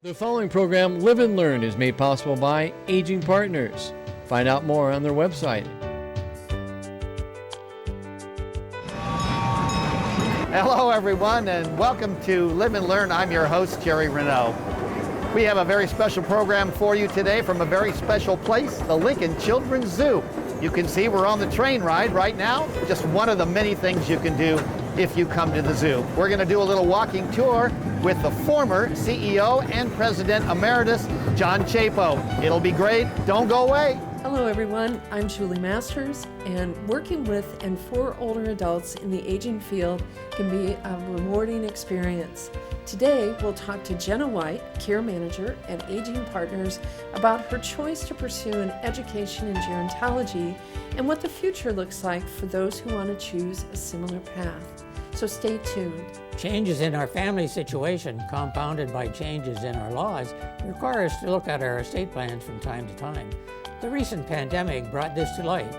The following program, Live and Learn, is made possible by Aging Partners. Find out more on their website. Hello, everyone, and welcome to Live and Learn. I'm your host, Jerry Renaud. We have a very special program for you today from a very special place, the Lincoln Children's Zoo. You can see we're on the train ride right now. Just one of the many things you can do if you come to the zoo. We're going to do a little walking tour with the former CEO and President Emeritus, John Chapo. It'll be great. Don't go away. Hello everyone, I'm Julie Masters, and working with and for older adults in the aging field can be a rewarding experience. Today we'll talk to Jenna White, Care Manager at Aging Partners, about her choice to pursue an education in gerontology and what the future looks like for those who want to choose a similar path. So stay tuned. Changes in our family situation, compounded by changes in our laws, require us to look at our estate plans from time to time. The recent pandemic brought this to light.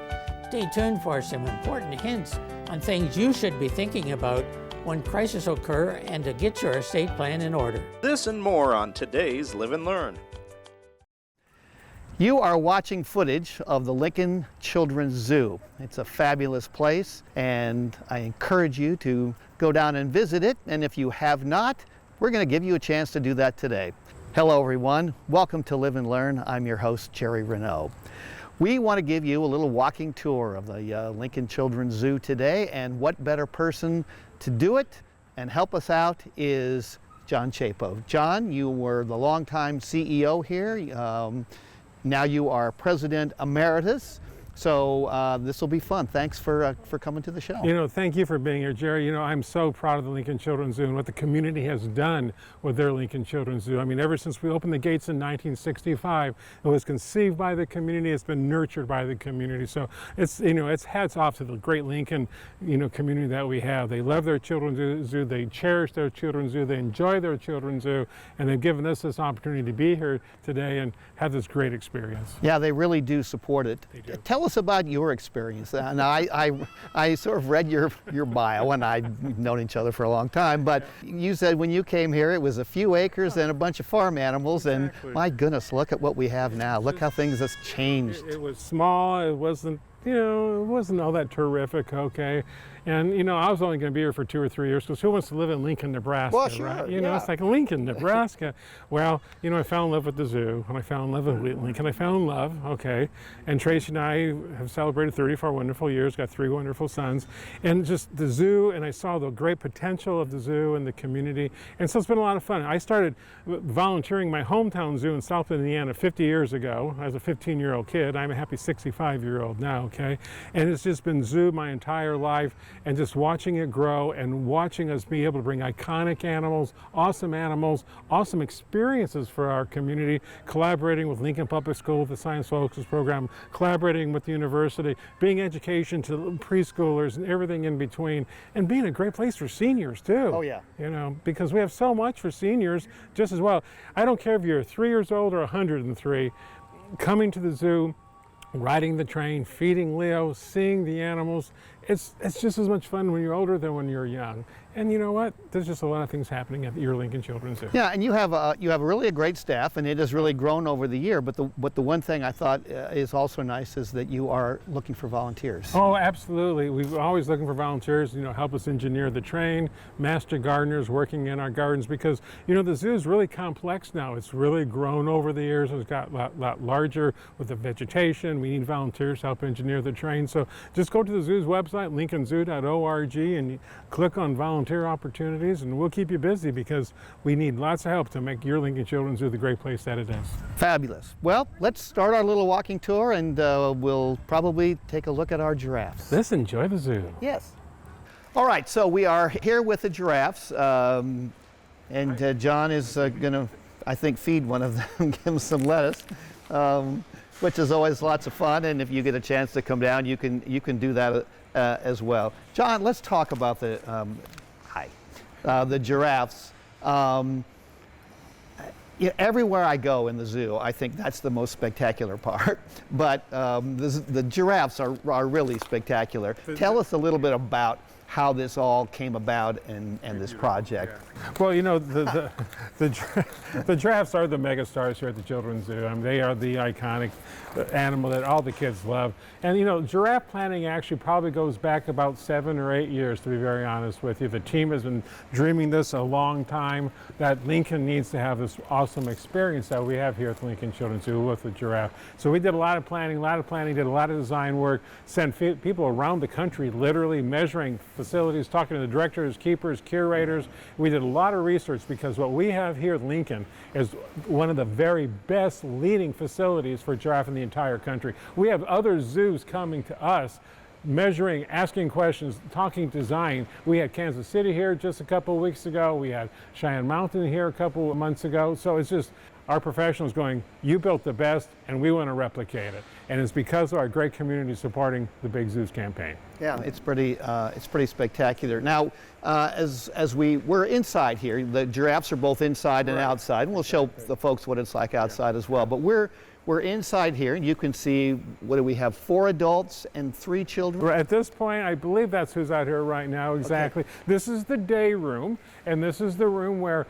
Stay tuned for some important hints on things you should be thinking about when crises occur and to get your estate plan in order. This and more on today's Live and Learn. You are watching footage of the Lincoln Children's Zoo. It's a fabulous place, and I encourage you to go down and visit it. And if you have not, we're going to give you a chance to do that today. Hello, everyone. Welcome to Live and Learn. I'm your host, Jerry Renaud. We want to give you a little walking tour of the Lincoln Children's Zoo today, and what better person to do it and help us out is John Chapo. John, you were the longtime CEO here. Now you are President Emeritus. So this will be fun. Thanks for coming to the show. You know, thank you for being here, Jerry. You know, I'm so proud of the Lincoln Children's Zoo and what the community has done with their Lincoln Children's Zoo. I mean, ever since we opened the gates in 1965, it was conceived by the community. It's been nurtured by the community. So it's, you know, it's hats off to the great Lincoln, you know, community that we have. They love their children's zoo. They cherish their children's zoo. They enjoy their children's zoo, and they've given us this opportunity to be here today and have this great experience. Yeah, they really do support it. They do. Tell us about your experience. And I sort of read your bio, and I've known each other for a long time, but you said when you came here it was a few acres and a bunch of farm animals. Exactly. And my goodness, look at what we have now. Look how things have changed. It was small. It wasn't, you know, it wasn't all that terrific, okay? And, you know, I was only going to be here for 2 or 3 years, because who wants to live in Lincoln, Nebraska, Well, sure, right? You know, yeah. it's like Lincoln, Nebraska. Well, you know, I fell in love with the zoo, and I fell in love with Lincoln. I fell in love, okay? And Tracy and I have celebrated 34 wonderful years, got 3 wonderful sons, and just the zoo, and I saw the great potential of the zoo and the community, and so it's been a lot of fun. I started volunteering my hometown zoo in South Indiana 50 years ago as a 15-year-old kid. I'm a happy 65-year-old now, okay? And it's just been zoo my entire life, and just watching it grow and watching us be able to bring iconic animals, awesome experiences for our community, collaborating with Lincoln Public School with the Science Focus program, collaborating with the university, being education to preschoolers and everything in between, and being a great place for seniors too. Oh, yeah. You know, because we have so much for seniors just as well. I don't care if you're 3 years old or 103, coming to the zoo, riding the train, feeding Leo, seeing the animals, it's just as much fun when you're older than when you're young. And you know what? There's just a lot of things happening at your Lincoln Children's Zoo. Yeah, and you have really a great staff, and it has really grown over the year. But the one thing I thought is also nice is that you are looking for volunteers. Oh, absolutely. We're always looking for volunteers, you know, help us engineer the train, master gardeners working in our gardens, because, you know, the zoo is really complex now. It's really grown over the years. It's got a lot larger with the vegetation. We need volunteers to help engineer the train. So just go to the zoo's website, lincolnzoo.org, and you click on volunteer opportunities, and we'll keep you busy, because we need lots of help to make your Lincoln Children's Zoo the great place that it is. Fabulous. Well, let's start our little walking tour, and we'll probably take a look at our giraffes. Let's enjoy the zoo. Yes. All right, so we are here with the giraffes, and John is going to, I think, feed one of them, give them some lettuce, which is always lots of fun. And if you get a chance to come down, you can do that as well. John, let's talk about the giraffes. Everywhere I go in the zoo, I think that's the most spectacular part. But the giraffes are really spectacular. Tell us a little bit about how this all came about and this project. Well, you know, the giraffes are the megastars here at the Children's Zoo. I mean, they are the iconic animal that all the kids love. And you know, giraffe planning actually probably goes back about 7 or 8 years, to be very honest with you. The team has been dreaming this a long time, that Lincoln needs to have this awesome experience that we have here at the Lincoln Children's Zoo with the giraffe. So we did a lot of planning, did a lot of design work, sent people around the country literally measuring facilities, talking to the directors, keepers, curators. We did a lot of research because what we have here at Lincoln is one of the very best leading facilities for giraffe in the entire country. We have other zoos coming to us, measuring, asking questions, talking design. We had Kansas City here just a couple of weeks ago. We had Cheyenne Mountain here a couple of months ago. So it's just our professionals going, you built the best and we want to replicate it. And it's because of our great community supporting the Big Zoos campaign. Yeah, it's pretty spectacular. Now, as we're inside here, the giraffes are both inside and outside, and we'll show the folks what it's like outside as well. But we're inside here, and you can see, what do we have, 4 adults and 3 children? At this point, I believe that's who's out here right now, exactly. Okay. This is the day room, and this is the room where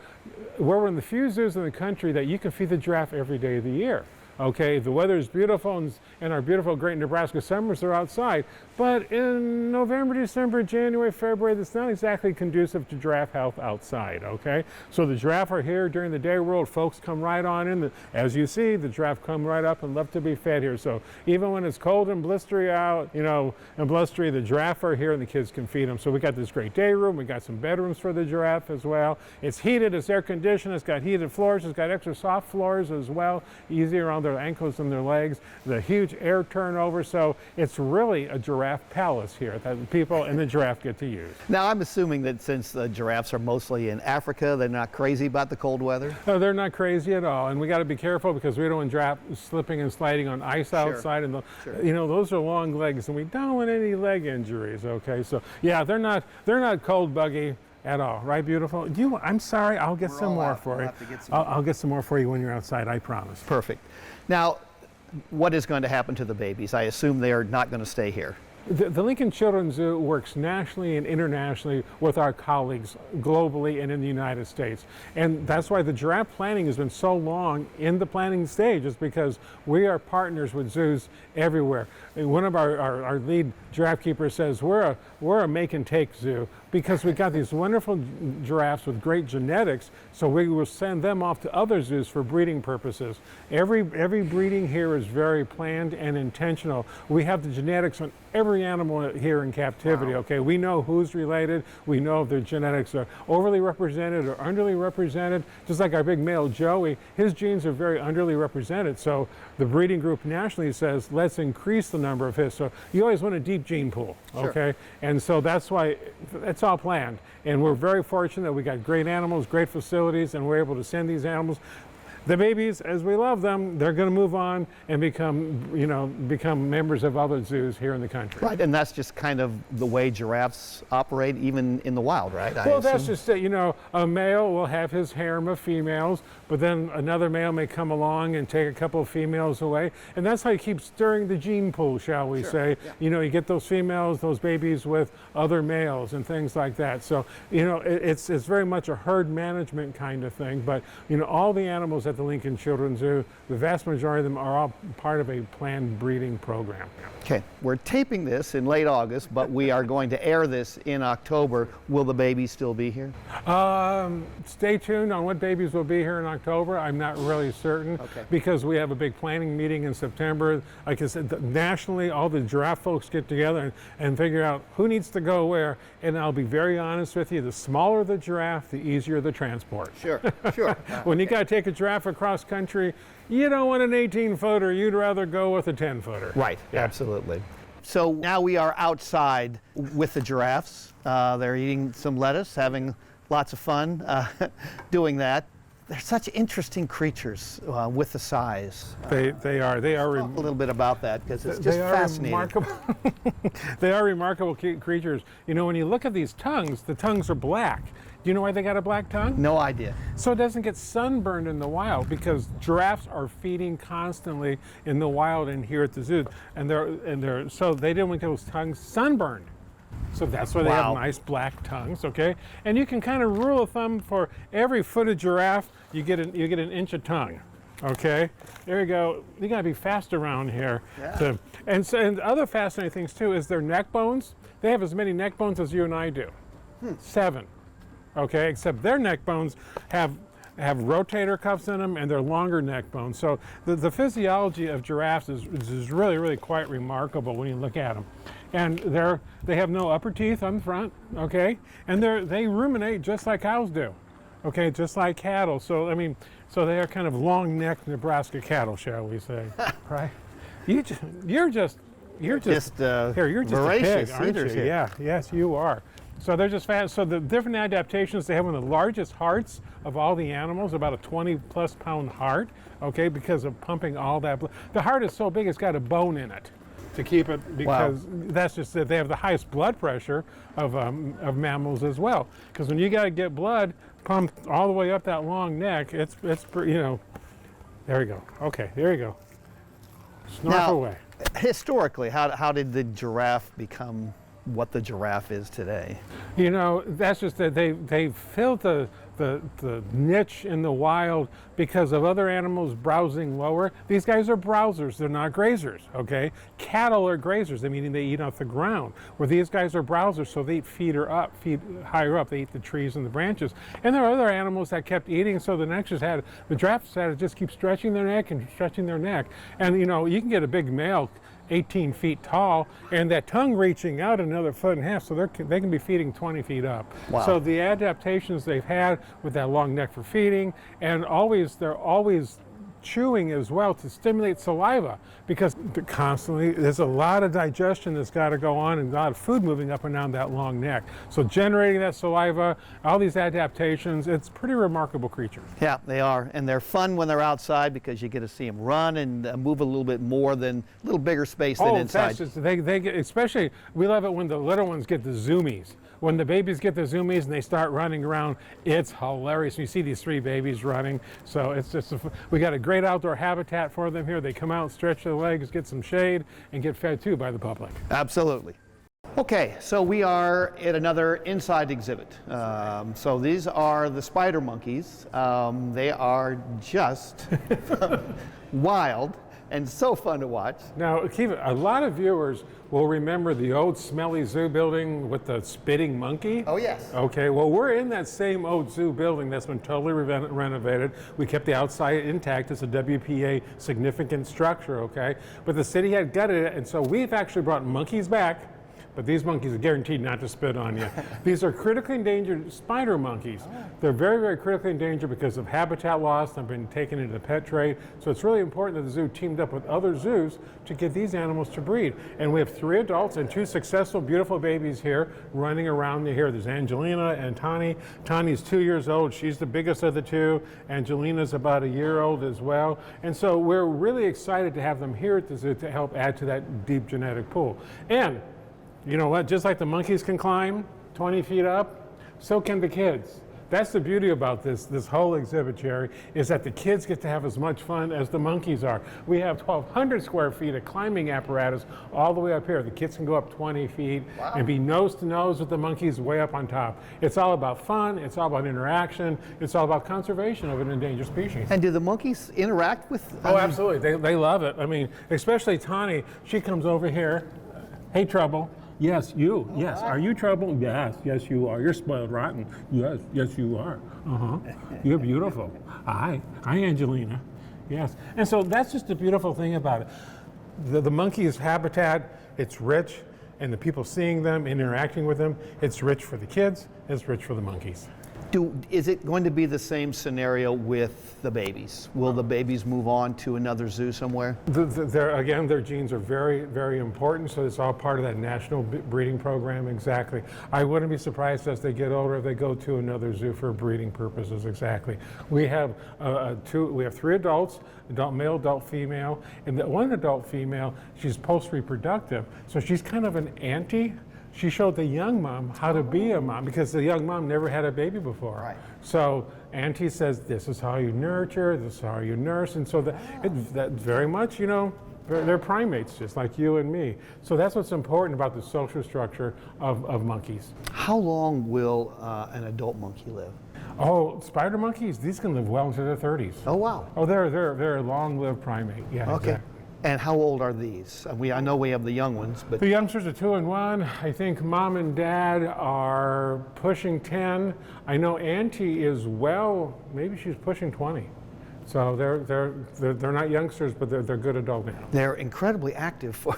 we're in the few zoos in the country that you can feed the giraffe every day of the year. Okay, the weather is beautiful, and our beautiful great Nebraska summers are outside, but in November, December, January, February, that's not exactly conducive to giraffe health outside, okay? So the giraffe are here during the day world. Folks come right on in. As you see, the giraffe come right up and love to be fed here. So even when it's cold and blistery out, you know, and blustery, the giraffe are here and the kids can feed them. So we got this great day room. We got some bedrooms for the giraffe as well. It's heated, it's air conditioned, it's got heated floors, it's got extra soft floors as well, easy around their ankles and their legs, the huge air turnover. So it's really a giraffe palace here that the people and the giraffe get to use. Now, I'm assuming that since the giraffes are mostly in Africa, they're not crazy about the cold weather? No, they're not crazy at all. And we got to be careful because we don't want giraffe slipping and sliding on ice outside. And you know, those are long legs and we don't want any leg injuries, okay? So yeah, they're not cold buggy at all, right, beautiful? I'm sorry, I'll get some more for you. I'll get some more for you when you're outside, I promise. Perfect. Now, what is going to happen to the babies? I assume they are not going to stay here. The Lincoln Children's Zoo works nationally and internationally with our colleagues globally and in the United States. And that's why the giraffe planning has been so long in the planning stage, is because we are partners with zoos everywhere. And one of our lead giraffe keepers says we're a make and take zoo because we got these wonderful giraffes with great genetics, so we will send them off to other zoos for breeding purposes. Every breeding here is very planned and intentional. We have the genetics on every animal here in captivity, okay? We know who's related, we know if their genetics are overly represented or underly represented. Just like our big male Joey, his genes are very underly represented, so the breeding group nationally says, let's increase the number of his. So you always want a deep gene pool, okay? And so that's why it's all planned. And we're very fortunate that we got great animals, great facilities, and we're able to send these animals. The babies, as we love them, they're going to move on and become members of other zoos here in the country. Right, and that's just kind of the way giraffes operate even in the wild, right? Well, that's just it. You know, a male will have his harem of females, but then another male may come along and take a couple of females away. And that's how you keep stirring the gene pool, shall we say. Yeah. You know, you get those females, those babies with other males and things like that. So, you know, it's very much a herd management kind of thing. But, you know, all the animals at the Lincoln Children's Zoo, the vast majority of them are all part of a planned breeding program. Okay, we're taping this in late August, but we are going to air this in October. Will the babies still be here? Stay tuned on what babies will be here in October. I'm not really certain because we have a big planning meeting in September. Like I said, nationally, all the giraffe folks get together and figure out who needs to go where. And I'll be very honest with you, the smaller the giraffe, the easier the transport. Sure, sure. When you got to take a giraffe across country, you don't want an 18-footer. You'd rather go with a 10-footer. Right, yeah. Absolutely. So now we are outside with the giraffes. They're eating some lettuce, having lots of fun doing that. They're such interesting creatures with the size. They are. Talk a little bit about that because it's just fascinating. Remarkable. They are remarkable creatures. You know, when you look at these tongues, the tongues are black. Do you know why they got a black tongue? No idea. So it doesn't get sunburned in the wild, because giraffes are feeding constantly in the wild and here at the zoo, and so they didn't want those tongues sunburned. So that's why they Wow. have nice black tongues, okay? And you can kind of rule of thumb for every foot of giraffe, you get an inch of tongue, okay? There you go. You gotta be fast around here. Yeah. And the other fascinating things too is their neck bones. They have as many neck bones as you and I do. 7, okay? Except their neck bones have rotator cuffs in them, and they're longer neck bones. So the physiology of giraffes is really, really quite remarkable when you look at them. And they have no upper teeth on the front, okay? And they ruminate just like cows do, okay? Just like cattle. So, I mean, so they are kind of long-necked Nebraska cattle, shall we say, right? You're just here, you're just voracious a pig, aren't you? eaters here. Yeah, yes, you are. So they're just fast. So the different adaptations, they have one of the largest hearts of all the animals, about a 20+ pound heart, okay, because of pumping all that blood. The heart is so big, it's got a bone in it to keep it, because that's just it. They have the highest blood pressure of mammals as well. Because when you got to get blood pumped all the way up that long neck, it's you know, there you go. Okay, there you go. Snorkel away. Historically, how did the giraffe become what the giraffe is today? You know, that's just that they filled the niche in the wild because of other animals browsing lower. These guys are browsers, they're not grazers, okay? Cattle are grazers, meaning they eat off the ground, where these guys are browsers, so they feed higher up, they eat the trees and the branches. And there are other animals that kept eating, so the giraffes had to just keep stretching their neck and stretching their neck. And you know, you can get a big male 18 feet tall, and that tongue reaching out another 1.5 feet, so they can be feeding 20 feet up. Wow. So the adaptations they've had with that long neck for feeding, and they're always chewing as well to stimulate saliva, because there's a lot of digestion that's got to go on and a lot of food moving up and down that long neck. So generating that saliva, all these adaptations, it's pretty remarkable creatures. Yeah, they are, and they're fun when they're outside because you get to see them run and move a little bit more than a little bigger space than inside. They get, especially, we love it when the little ones get the zoomies. When the babies get the zoomies and they start running around, it's hilarious. You see these 3 babies running, so it's just we got a great outdoor habitat for them here. They come out, stretch their legs, get some shade, and get fed too by the public. Absolutely. Okay, so we are at another inside exhibit. So these are the spider monkeys. They are just wild and so fun to watch. Now, a lot of viewers will remember the old smelly zoo building with the spitting monkey. Oh, yes. Okay, well, we're in that same old zoo building that's been totally renovated. We kept the outside intact. It's a WPA significant structure, okay? But the city had gutted it, and so we've actually brought monkeys back. But these monkeys are guaranteed not to spit on you. These are critically endangered spider monkeys. They're very, very critically endangered because of habitat loss. They've been taken into the pet trade. So it's really important that the zoo teamed up with other zoos to get these animals to breed. And we have 3 adults and 2 successful, beautiful babies here running around here. There's Angelina and Tani. Tani's 2 years old. She's the biggest of the 2. Angelina's about 1 year old as well. And so we're really excited to have them here at the zoo to help add to that deep genetic pool. And you know what? Just like the monkeys can climb 20 feet up, so can the kids. That's the beauty about this whole exhibit, Jerry, is that the kids get to have as much fun as the monkeys are. We have 1,200 square feet of climbing apparatus all the way up here. The kids can go up 20 feet and be nose to nose with the monkeys way up on top. It's all about fun. It's all about interaction. It's all about conservation of an endangered species. And do the monkeys interact with? Oh, absolutely. They love it. I mean, especially Tani. She comes over here. Hey, Trouble. Yes, you. Yes. Are you Trouble? Yes. Yes, you are. You're spoiled rotten. Yes. Yes, you are. You're beautiful. Hi. Hi, Angelina. Yes. And so that's just the beautiful thing about it. The monkey's habitat, it's rich, and the people seeing them, interacting with them, it's rich for the kids, it's rich for the monkeys. Is it going to be the same scenario with the babies? Will the babies move on to another zoo somewhere? Again, their genes are very, very important, so it's all part of that national breeding program, exactly. I wouldn't be surprised as they get older if they go to another zoo for breeding purposes, exactly. We have 3 adults, adult male, adult female, and the one adult female, she's post-reproductive, so she's kind of an auntie. She showed the young mom how to be a mom because the young mom never had a baby before. Right. So Auntie says, this is how you nurture, this is how you nurse. And so that very much, you know, They're primates just like you and me. So that's what's important about the social structure of monkeys. How long will an adult monkey live? Oh, spider monkeys, these can live well into their 30s. Oh, wow. Oh, they're a long-lived primate. Yeah, Okay. exactly. And how old are these? I know we have the young ones, but The youngsters are 2 and 1. I think mom and dad are pushing 10. I know Auntie is maybe she's pushing 20. So they're not youngsters, but they're good adult now. they're incredibly active for.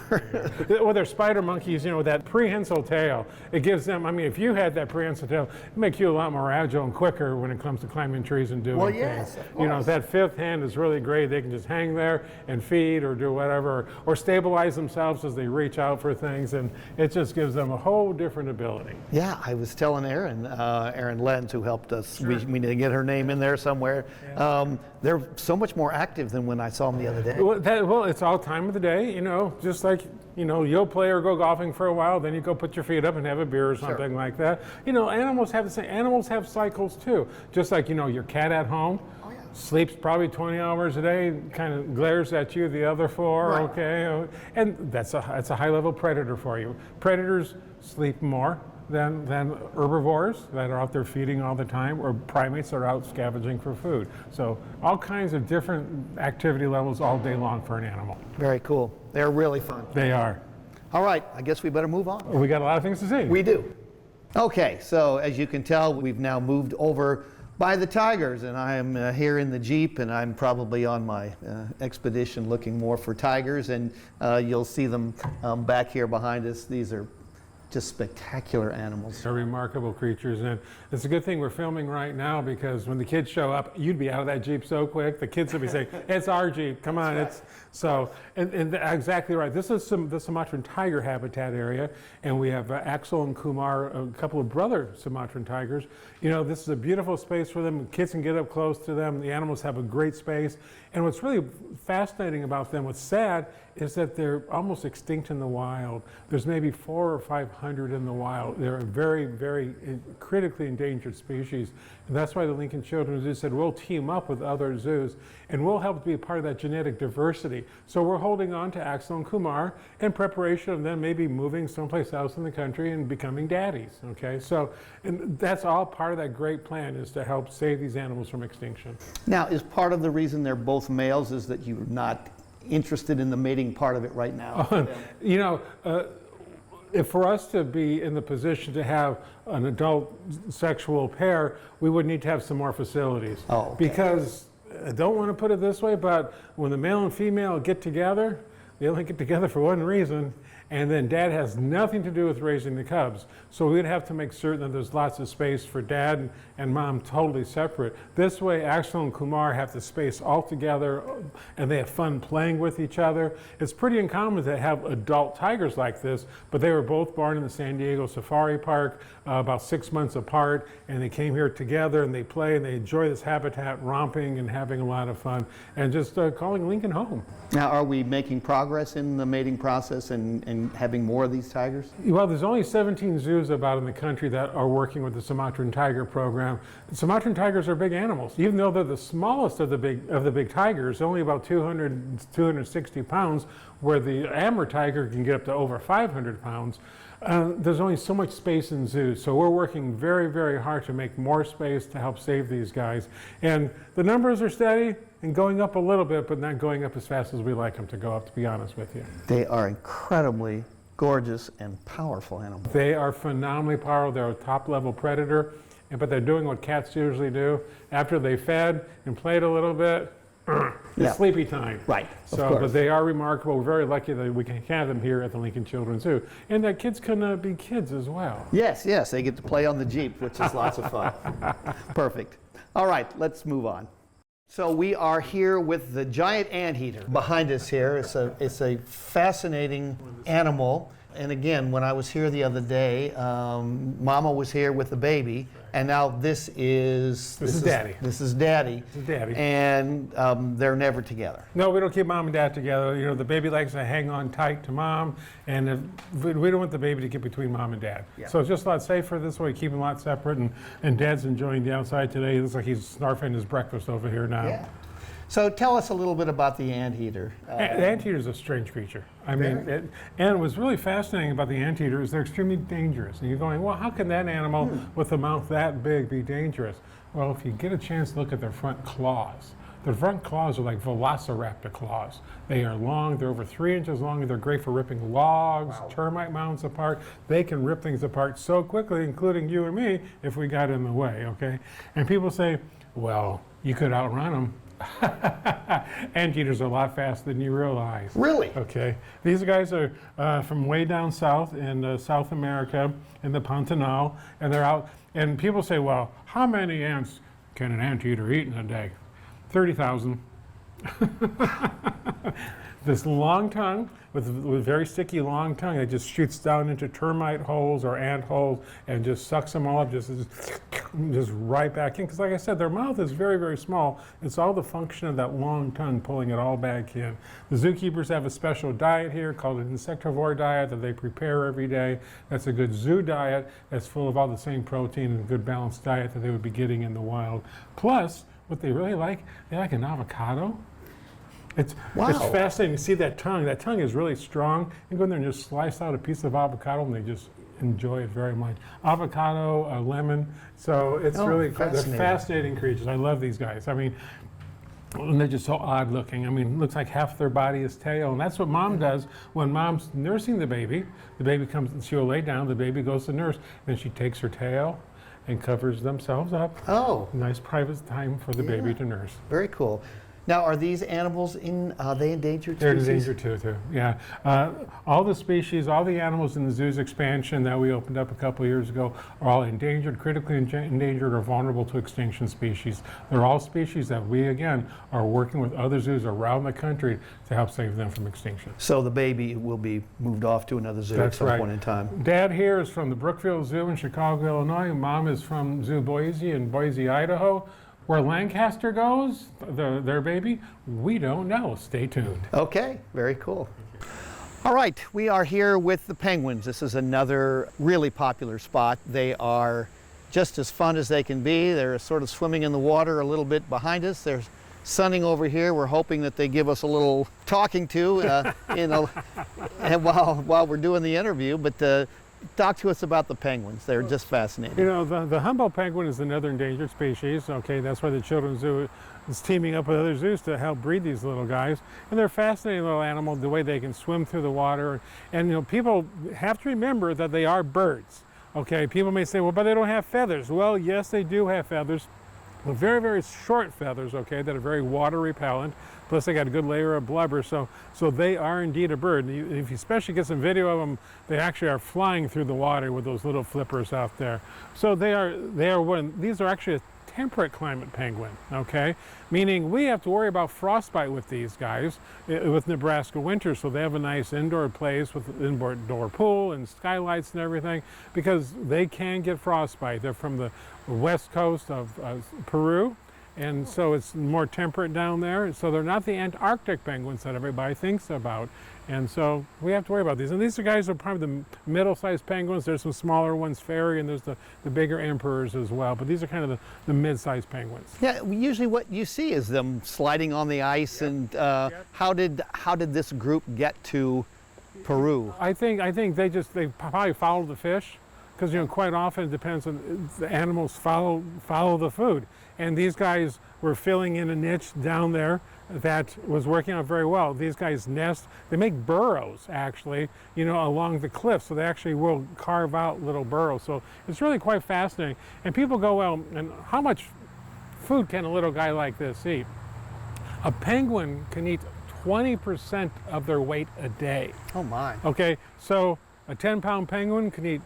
Well, they're spider monkeys, with that prehensile tail. It gives them, if you had that prehensile tail, it makes you a lot more agile and quicker when it comes to climbing trees and doing Well, things. yes, of course. That fifth hand is really great. They can just hang there and feed or do whatever, or stabilize themselves as they reach out for things, and it just gives them a whole different ability. Yeah, I was telling Erin Lenz, who helped us, we need to get her name in there somewhere. They're so much more active than when I saw them the other day. Well, it's all time of the day, just like, you'll play or go golfing for a while, then you go put your feet up and have a beer or something like that. Animals have the same, animals have cycles too. Just like, your cat at home sleeps probably 20 hours a day, kind of glares at you the other 4, Right. okay? And that's a high-level predator for you. Predators sleep more than herbivores that are out there feeding all the time, or primates that are out scavenging for food. So all kinds of different activity levels all day long for an animal. Very cool. They're really fun. They are. All right, I guess we better move on. We got a lot of things to see. We do. Okay, so as you can tell, we've now moved over by the tigers, and I am here in the Jeep, and I'm probably on my expedition looking more for tigers, and you'll see them back here behind us. These are just spectacular animals. They're remarkable creatures, and it's a good thing we're filming right now, because when the kids show up, you'd be out of that Jeep so quick. The kids would be saying, "It's our Jeep, come on." That's It's so, and exactly right. This is the Sumatran tiger habitat area, and we have Axel and Kumar, a couple of brother Sumatran tigers. This is a beautiful space for them. Kids can get up close to them. The animals have a great space, and what's really fascinating about them, what's sad, is that they're almost extinct in the wild. There's maybe 400 or 500 in the wild. They're a very, very critically endangered species. And that's why the Lincoln Children's Zoo said, we'll team up with other zoos and we'll help to be a part of that genetic diversity. So we're holding on to Axel and Kumar in preparation of them maybe moving someplace else in the country and becoming daddies, okay? So, and that's all part of that great plan, is to help save these animals from extinction. Now, is part of the reason they're both males is that you're not interested in the mating part of it right now? If for us to be in the position to have an adult sexual pair, we would need to have some more facilities. Oh, okay. Because, I don't want to put it this way, but when the male and female get together, they only get together for one reason, and then dad has nothing to do with raising the cubs. So we'd have to make certain that there's lots of space for dad and mom totally separate. This way, Axel and Kumar have the space all together, and they have fun playing with each other. It's pretty uncommon to have adult tigers like this, but they were both born in the San Diego Safari Park, about 6 months apart, and they came here together, and they play, and they enjoy this habitat, romping and having a lot of fun, and just calling Lincoln home. Now, are we making progress in the mating process and having more of these tigers? Well, there's only 17 zoos about in the country that are working with the Sumatran tiger program. The Sumatran tigers are big animals. Even though they're the smallest of the big tigers, only about 260 pounds, where the Amur tiger can get up to over 500 pounds. There's only so much space in zoos, so we're working very, very hard to make more space to help save these guys. And the numbers are steady and going up a little bit, but not going up as fast as we like them to go up, to be honest with you. They are incredibly gorgeous and powerful animals. They are phenomenally powerful. They're a top-level predator, but they're doing what cats usually do. After they fed and played a little bit, it's sleepy time. Right, So, of course. but they are remarkable. We're very lucky that we can have them here at the Lincoln Children's Zoo, and that kids can be kids as well. Yes, they get to play on the Jeep, which is lots of fun. Perfect. All right, let's move on. So we are here with the giant anteater behind us here. It's a fascinating animal. And again, when I was here the other day, Mama was here with the baby, and now this is Daddy. This is Daddy. This is Daddy. And they're never together. No, we don't keep mom and dad together. The baby likes to hang on tight to mom, and we don't want the baby to get between mom and dad. Yeah. So it's just a lot safer this way, keep them a lot separate, and dad's enjoying the outside today. It looks like he's snarfing his breakfast over here now. Yeah. So tell us a little bit about the anteater. The anteater is a strange creature. I mean, and what's really fascinating about the anteater is they're extremely dangerous. And you're going, well, how can that animal with a mouth that big be dangerous? Well, if you get a chance to look at their front claws, their front claws are like velociraptor claws. They are long, they're over 3 inches long, and they're great for ripping logs, termite mounds apart. They can rip things apart so quickly, including you and me, if we got in the way, okay? And people say, well, you could outrun them. Anteaters are a lot faster than you realize. Really? Okay. These guys are from way down south in South America, in the Pantanal, and they're out. And people say, well, how many ants can an anteater eat in a day? 30,000. This long tongue, with very sticky long tongue, it just shoots down into termite holes or ant holes and just sucks them all up, just right back in. Because like I said, their mouth is very, very small. It's all the function of that long tongue pulling it all back in. The zookeepers have a special diet here called an Insectivore Diet that they prepare every day. That's a good zoo diet that's full of all the same protein and a good balanced diet that they would be getting in the wild. Plus, what they really like, they like an avocado. It's fascinating to see that tongue. That tongue is really strong. You go in there and just slice out a piece of avocado and they just enjoy it very much. Avocado, lemon. So it's really, they're fascinating creatures. I love these guys. I mean, and they're just so odd looking. I mean, it looks like half their body is tail. And that's what mom does when mom's nursing the baby. The baby comes and she'll lay down, the baby goes to nurse, then she takes her tail and covers themselves up. Oh. Nice private time for the baby to nurse. Very cool. Now, are these animals are they endangered They're species? endangered too, yeah. All the species, all the animals in the zoo's expansion that we opened up a couple of years ago are all endangered, critically endangered, or vulnerable to extinction species. They're all species that we, again, are working with other zoos around the country to help save them from extinction. So the baby will be moved off to another zoo at some point in time. Dad here is from the Brookfield Zoo in Chicago, Illinois. Mom is from Zoo Boise in Boise, Idaho. Where Lancaster goes, their baby, we don't know. Stay tuned. Okay, very cool. All right, we are here with the penguins. This is another really popular spot. They are just as fun as they can be. They're sort of swimming in the water a little bit behind us. They're sunning over here. We're hoping that they give us a little talking to while we're doing the interview. But talk to us about the penguins. They're just fascinating. You know, the Humboldt penguin is another endangered species. Okay, that's why the Children's Zoo is teaming up with other zoos to help breed these little guys. And they're a fascinating little animal, the way they can swim through the water. And you know, people have to remember that they are birds. Okay, people may say, well, but they don't have feathers. Well, yes, they do have feathers. But very, very short feathers, okay, that are very water repellent. Plus they got a good layer of blubber, so they are indeed a bird. If you especially get some video of them, they actually are flying through the water with those little flippers out there. So these are actually a temperate climate penguin, okay? Meaning we have to worry about frostbite with these guys with Nebraska winters, so they have a nice indoor place with an indoor pool and skylights and everything, because they can get frostbite. They're from the west coast of Peru, and so it's more temperate down there. So they're not the Antarctic penguins that everybody thinks about. And so we have to worry about these. And these guys are probably the middle-sized penguins. There's some smaller ones, fairy, and there's the bigger emperors as well. But these are kind of the mid-sized penguins. Yeah, usually what you see is them sliding on the ice. And how did this group get to Peru? I think they probably follow the fish, because you know, quite often it depends on the animals follow the food. And these guys were filling in a niche down there that was working out very well. These guys nest, they make burrows actually, you know, along the cliff. So they actually will carve out little burrows. So it's really quite fascinating. And people go, well, and how much food can a little guy like this eat? A penguin can eat 20% of their weight a day. Oh my. Okay, so a 10-pound penguin can eat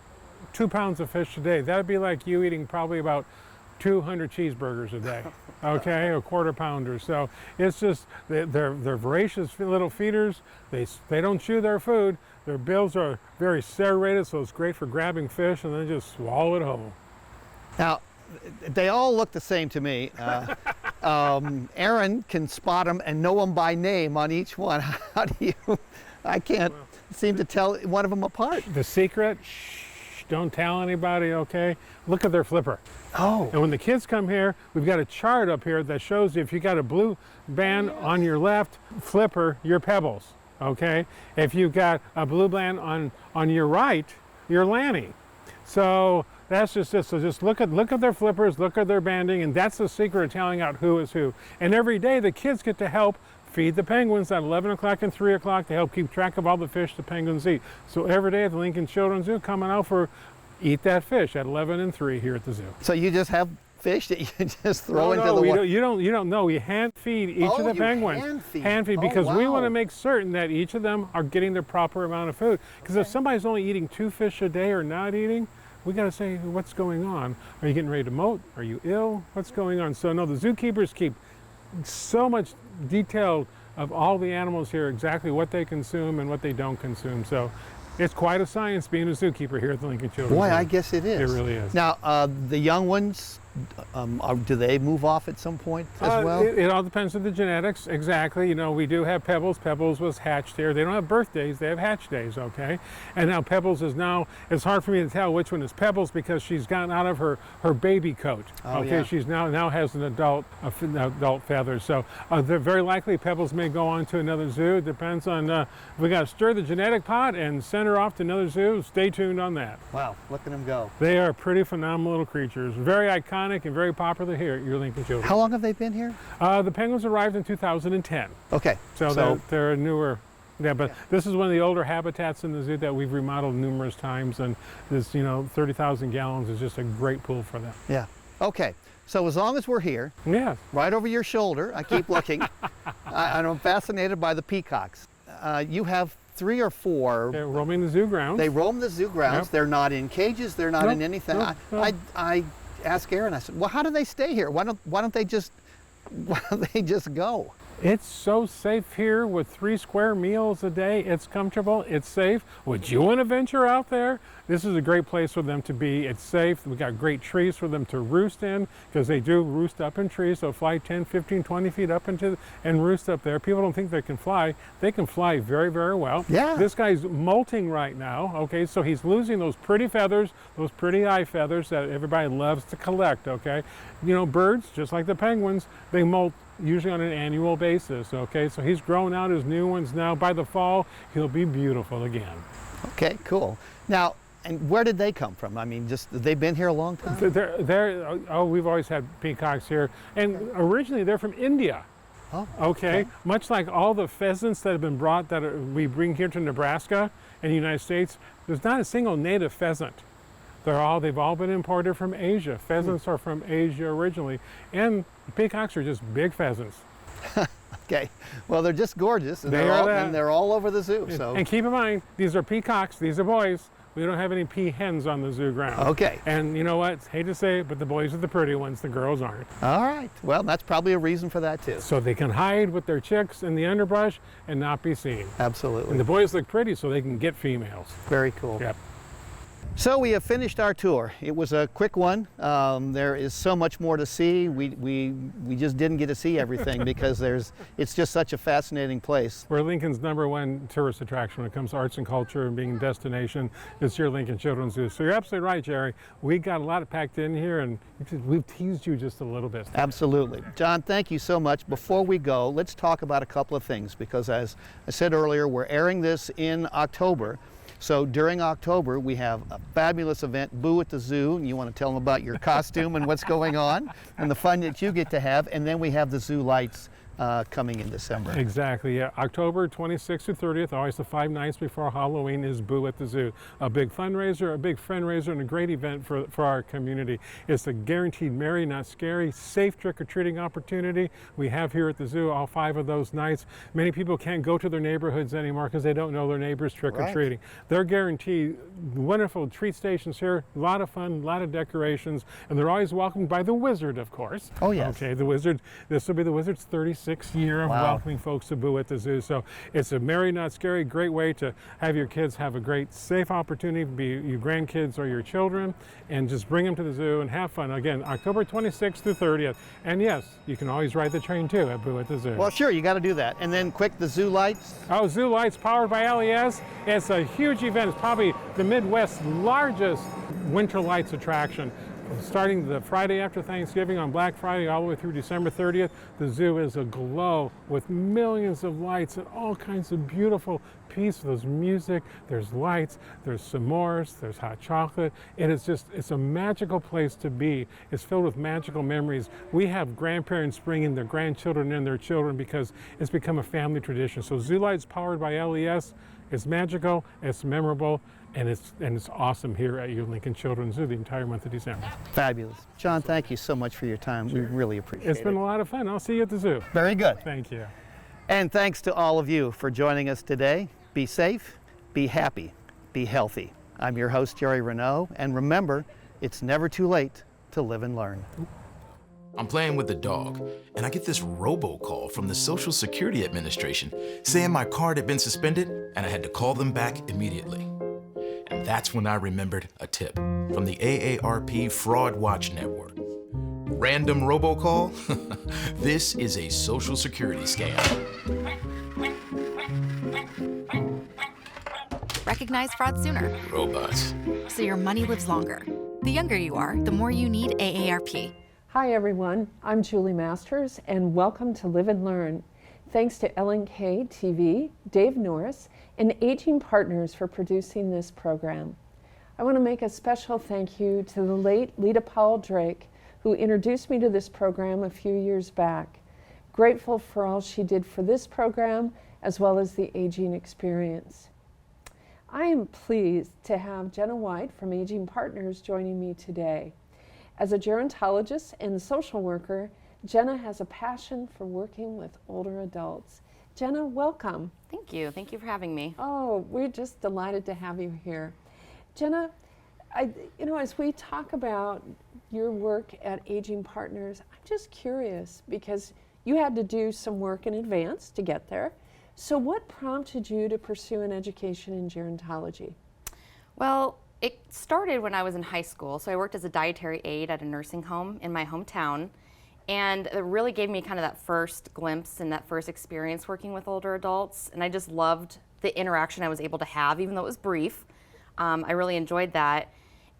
2 pounds of fish a day. That'd be like you eating probably about 200 cheeseburgers a day, okay, a quarter pounder. So it's just, they're voracious little feeders. They don't chew their food. Their bills are very serrated, so it's great for grabbing fish and then just swallow it whole. Now, they all look the same to me. Aaron can spot them and know them by name on each one. How do you? I can't seem to tell one of them apart. The secret, don't tell anybody, okay? Look at their flipper. Oh. And when the kids come here, we've got a chart up here that shows you if you got a blue band on your left flipper, you're Pebbles, okay? If you've got a blue band on your right, you're Lanny. So that's just it. So just look at their flippers, look at their banding, and that's the secret of telling out who is who. And every day the kids get to help feed the penguins at 11 o'clock and 3 o'clock to help keep track of all the fish the penguins eat. So every day at the Lincoln Children's Zoo, coming out for eat that fish at 11 and 3 here at the zoo. So you just have fish that you just throw into the water? You don't know. We hand feed each of the penguins. Hand feed because we want to make certain that each of them are getting their proper amount of food. Because if somebody's only eating 2 fish a day or not eating, we got to say, what's going on? Are you getting ready to molt? Are you ill? What's going on? So no, the zookeepers keep so much detail of all the animals here, exactly what they consume and what they don't consume. So it's quite a science being a zookeeper here at the Lincoln Children's Zoo. Boy, I guess it is. It really is. Now, the young ones, do they move off at some point as well? It all depends on the genetics, exactly. You know, we do have Pebbles. Pebbles was hatched here. They don't have birthdays, they have hatch days, okay? And now Pebbles is now, it's hard for me to tell which one is Pebbles because she's gotten out of her baby coat, okay? Yeah. She's now has an adult feather. So they're very likely Pebbles may go on to another zoo. It depends on, we got to stir the genetic pot and send her off to another zoo. Stay tuned on that. Wow, look at them go. They are pretty phenomenal little creatures. Very iconic and very popular here at your Lincoln Children's. How long have they been here? The penguins arrived in 2010. Okay. So they're newer. Yeah, but this is one of the older habitats in the zoo that we've remodeled numerous times, and this, 30,000 gallons is just a great pool for them. Yeah. Okay. So as long as we're here, Yeah. right over your shoulder, I keep looking, I'm fascinated by the peacocks. You have 3 or 4. They're roaming the zoo grounds. They roam the zoo grounds. Yep. They're not in cages. They're not Nope, in anything. nope. I asked Aaron, I said, well, how do they stay here? Why don't they just go? It's so safe here with 3 square meals a day. It's comfortable, it's safe. Would you want to venture out there? This is a great place for them to be. It's safe. We got great trees for them to roost in because they do roost up in trees. So fly 10, 15, 20 feet up into and roost up there. People don't think they can fly. They can fly very, very well. Yeah. This guy's molting right now. Okay, so he's losing those pretty feathers, those pretty eye feathers that everybody loves to collect. Okay, birds, just like the penguins, they molt usually on an annual basis, okay? So he's grown out his new ones now. By the fall, he'll be beautiful again. Okay, cool. Now, and where did they come from? I mean, they've been here a long time? We've always had peacocks here. And originally they're from India. Oh, Okay, much like all the pheasants that have been brought we bring here to Nebraska and the United States, there's not a single native pheasant. They've all been imported from Asia. Pheasants are from Asia originally, and peacocks are just big pheasants. Okay, well, they're just gorgeous, and they're all over the zoo. So. And keep in mind, these are peacocks, these are boys. We don't have any peahens on the zoo ground. Okay. And you know what? Hate to say it, but the boys are the pretty ones, the girls aren't. All right, well, that's probably a reason for that too. So they can hide with their chicks in the underbrush and not be seen. Absolutely. And the boys look pretty so they can get females. Very cool. Yep. So we have finished our tour. It was a quick one. There is so much more to see. We just didn't get to see everything because it's just such a fascinating place. We're Lincoln's #1 tourist attraction when it comes to arts and culture and being a destination. It's your Lincoln Children's Zoo. So you're absolutely right, Jerry. We got a lot packed in here, and we've teased you just a little bit. Absolutely. John, thank you so much. Before we go, let's talk about a couple of things because as I said earlier, we're airing this in October. So during October, we have a fabulous event, Boo at the Zoo. You want to tell them about your costume and what's going on and the fun that you get to have. And then we have the zoo lights coming in December. Exactly, yeah. October 26th through 30th, always the 5 nights before Halloween, is Boo at the Zoo. A big fundraiser, a big friend-raiser, and a great event for our community. It's a guaranteed merry, not scary, safe trick-or-treating opportunity we have here at the zoo all 5 of those nights. Many people can't go to their neighborhoods anymore because they don't know their neighbors trick-or-treating. Right. They're guaranteed wonderful treat stations here, a lot of fun, a lot of decorations, and they're always welcomed by the Wizard, of course. Oh, yes. Okay, the Wizard, this will be the Wizard's 36th 6th year of Wow. welcoming folks to Boo at the Zoo. So it's a merry, not scary, great way to have your kids have a great, safe opportunity, be your grandkids or your children, and just bring them to the zoo and have fun. Again, October 26th through 30th. And yes, you can always ride the train too at Boo at the Zoo. Well, sure, you got to do that. And then quick, the zoo lights. Oh, Zoo Lights powered by LES. It's a huge event. It's probably the Midwest's largest winter lights attraction. Starting the Friday after Thanksgiving on Black Friday all the way through December 30th, the zoo is aglow with millions of lights and all kinds of beautiful pieces. There's music, there's lights, there's s'mores, there's hot chocolate. It is just, it's a magical place to be. It's filled with magical memories. We have grandparents bringing their grandchildren and their children because it's become a family tradition. So Zoo Lights powered by LES, it's magical, it's memorable, and it's awesome here at your Lincoln Children's Zoo the entire month of December. Fabulous. John, thank you so much for your time. We really appreciate it. It's been a lot of fun. I'll see you at the zoo. Very good. Thank you. And thanks to all of you for joining us today. Be safe, be happy, be healthy. I'm your host, Jerry Renaud, and remember, it's never too late to live and learn. I'm playing with the dog, and I get this robocall from the Social Security Administration saying my card had been suspended and I had to call them back immediately. And that's when I remembered a tip from the AARP Fraud Watch Network. Random robocall? This is a Social Security scam. Recognize fraud sooner, Robots. so your money lives longer. The younger you are, the more you need AARP. Hi everyone, I'm Julie Masters and welcome to Live and Learn. Thanks to LNK TV, Dave Norris, and Aging Partners for producing this program. I want to make a special thank you to the late Lita Powell Drake, who introduced me to this program a few years back. Grateful for all she did for this program, as well as the aging experience. I am pleased to have Jenna White from Aging Partners joining me today. As a gerontologist and social worker, Jenna has a passion for working with older adults. Jenna, welcome. Thank you. Thank you for having me. Oh, we're just delighted to have you here. Jenna, as we talk about your work at Aging Partners, I'm just curious because you had to do some work in advance to get there. So what prompted you to pursue an education in gerontology? Well, it started when I was in high school. So I worked as a dietary aide at a nursing home in my hometown. And it really gave me kind of that first glimpse and that first experience working with older adults. And I just loved the interaction I was able to have, even though it was brief. I really enjoyed that.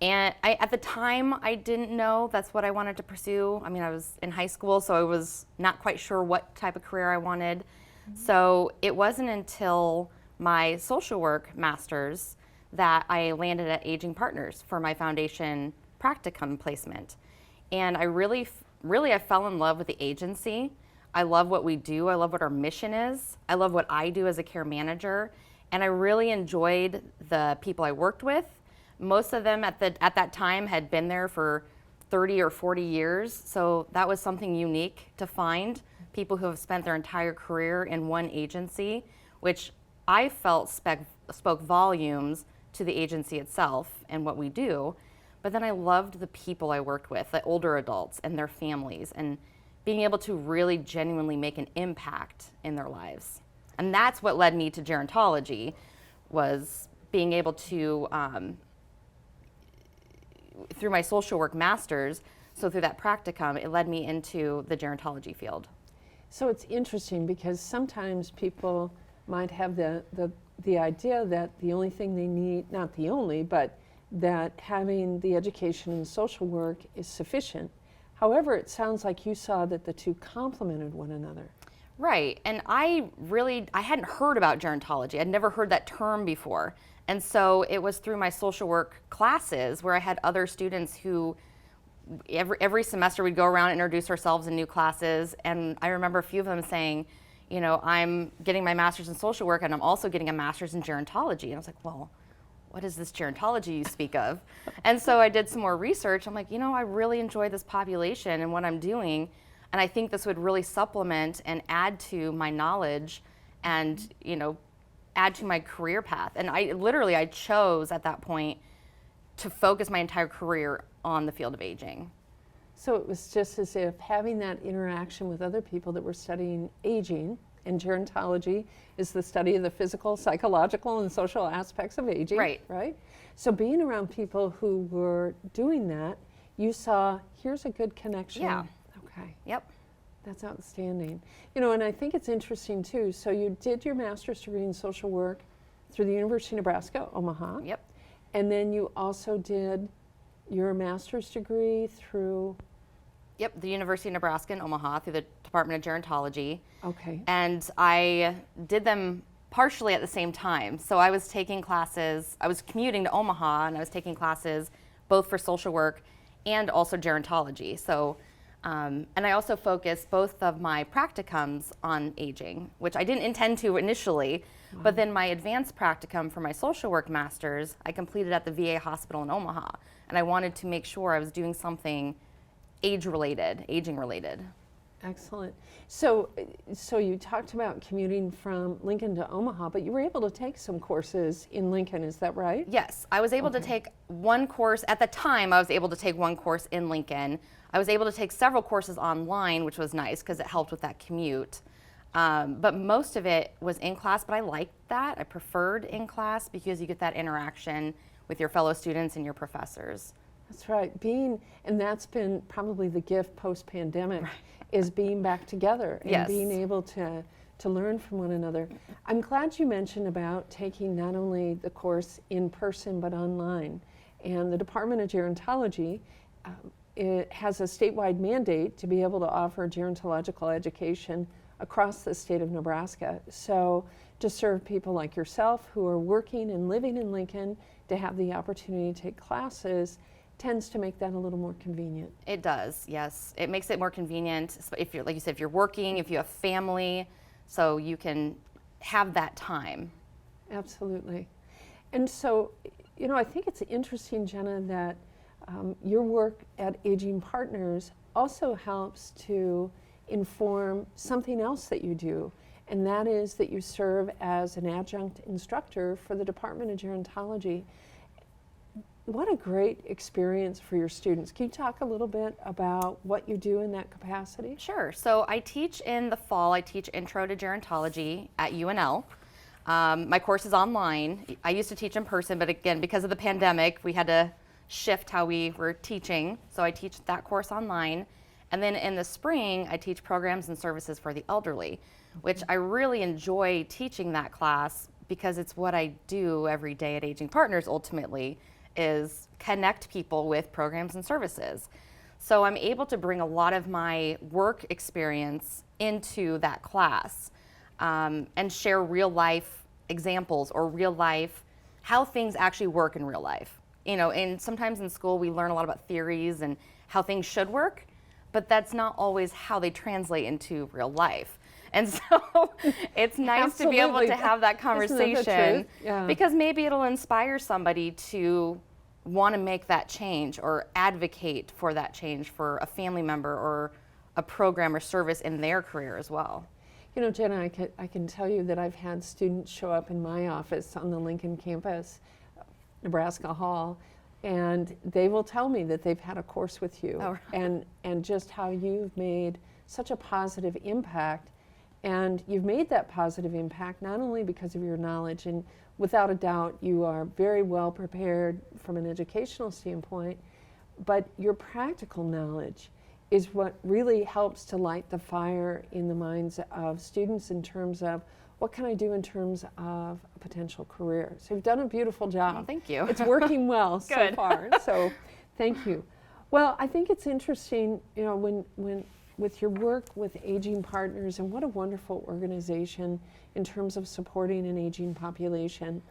And at the time, I didn't know that's what I wanted to pursue. I mean, I was in high school, so I was not quite sure what type of career I wanted. Mm-hmm. So it wasn't until my social work master's that I landed at Aging Partners for my foundation practicum placement. And I really I fell in love with the agency. I love what we do. I love what our mission is. I love what I do as a care manager. And I really enjoyed the people I worked with. Most of them at that time had been there for 30 or 40 years. So that was something unique to find, people who have spent their entire career in one agency, which I felt spoke volumes to the agency itself and what we do. But then I loved the people I worked with, the older adults and their families, and being able to really genuinely make an impact in their lives. And that's what led me to gerontology, was being able to, through my social work master's, so through that practicum, it led me into the gerontology field. So it's interesting because sometimes people might have the idea that the only thing they need, not the only, but that having the education in social work is sufficient. However, it sounds like you saw that the two complemented one another. Right, and I hadn't heard about gerontology. I'd never heard that term before. And so it was through my social work classes where I had other students who every semester we'd go around and introduce ourselves in new classes. And I remember a few of them saying, you know, I'm getting my master's in social work and I'm also getting a master's in gerontology. And I was like, well, what is this gerontology you speak of? And so I did some more research. I'm like, you know, I really enjoy this population and what I'm doing. And I think this would really supplement and add to my knowledge and, you know, add to my career path. And I chose at that point to focus my entire career on the field of aging. So it was just as if having that interaction with other people that were studying aging, and gerontology is the study of the physical, psychological, and social aspects of aging. Right? So being around people who were doing that, you saw, here's a good connection. Yeah. Okay. Yep. That's outstanding. You know, and I think it's interesting too. So you did your master's degree in social work through the University of Nebraska, Omaha. Yep. And then you also did your master's degree through? Yep, the University of Nebraska in Omaha through the Department of Gerontology. Okay. And I did them partially at the same time. So I was taking classes, I was commuting to Omaha, and I was taking classes both for social work and also gerontology. So, and I also focused both of my practicums on aging, which I didn't intend to initially, but then my advanced practicum for my social work master's, I completed at the VA hospital in Omaha. And I wanted to make sure I was doing something aging related. Excellent. So you talked about commuting from Lincoln to Omaha, but you were able to take some courses in Lincoln, is that right? Yes, I was able to take one course. At the time, I was able to take one course in Lincoln. I was able to take several courses online, which was nice because it helped with that commute. But most of it was in class, but I liked that. I preferred in class because you get that interaction with your fellow students and your professors. That's right. And that's been probably the gift post-pandemic, is being back together and being able to learn from one another. I'm glad you mentioned about taking not only the course in person but online. And the Department of Gerontology it has a statewide mandate to be able to offer gerontological education across the state of Nebraska. So to serve people like yourself who are working and living in Lincoln, to have the opportunity to take classes tends to make that a little more convenient. It does, yes. It makes it more convenient if you're, like you said, if you're working, if you have family, so you can have that time. Absolutely. And so, you know, I think it's interesting, Jenna, that your work at Aging Partners also helps to inform something else that you do, and that is that you serve as an adjunct instructor for the Department of Gerontology. What a great experience for your students. Can you talk a little bit about what you do in that capacity? Sure. So I teach in the fall, I teach Intro to Gerontology at UNL. My course is online. I used to teach in person, but again, because of the pandemic, we had to shift how we were teaching. So I teach that course online. And then in the spring, I teach programs and services for the elderly, which I really enjoy teaching that class because it's what I do every day at Aging Partners ultimately, is connect people with programs and services. So I'm able to bring a lot of my work experience into that class and share real life examples or real life, how things actually work in real life. You know, and sometimes in school we learn a lot about theories and how things should work, but that's not always how they translate into real life. And so it's nice to be able to have that conversation because maybe it'll inspire somebody to want to make that change or advocate for that change for a family member or a program or service in their career as well. You know, Jenna, I can tell you that I've had students show up in my office on the Lincoln campus, Nebraska Hall, and they will tell me that they've had a course with you and just how you've made such a positive impact. And you've made that positive impact not only because of your knowledge, and without a doubt you are very well prepared from an educational standpoint, but your practical knowledge is what really helps to light the fire in the minds of students in terms of what can I do in terms of a potential career. So you've done a beautiful job. Oh, thank you. It's working well so far, so thank you. Well, I think it's interesting, you know, when with your work with Aging Partners, and what a wonderful organization in terms of supporting an aging population.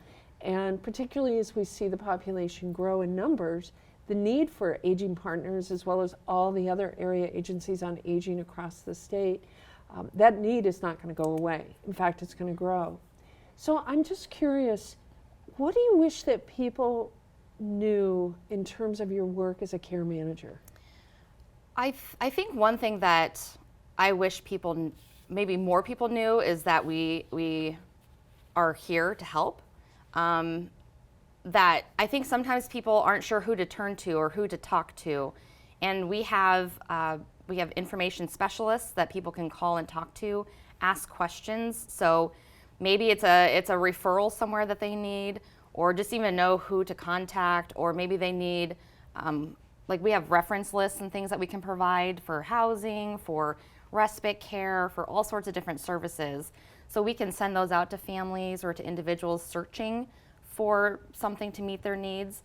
And particularly as we see the population grow in numbers, the need for Aging Partners, as well as all the other area agencies on aging across the state, that need is not going to go away. In fact, it's going to grow. So I'm just curious, what do you wish that people knew in terms of your work as a care manager? I think one thing that I wish people, maybe more people knew, is that we are here to help. That I think sometimes people aren't sure who to turn to or who to talk to. And we have information specialists that people can call and talk to, ask questions. So maybe it's a referral somewhere that they need, or just even know who to contact, or maybe they need, like we have reference lists and things that we can provide for housing, for respite care, for all sorts of different services. So we can send those out to families or to individuals searching for something to meet their needs.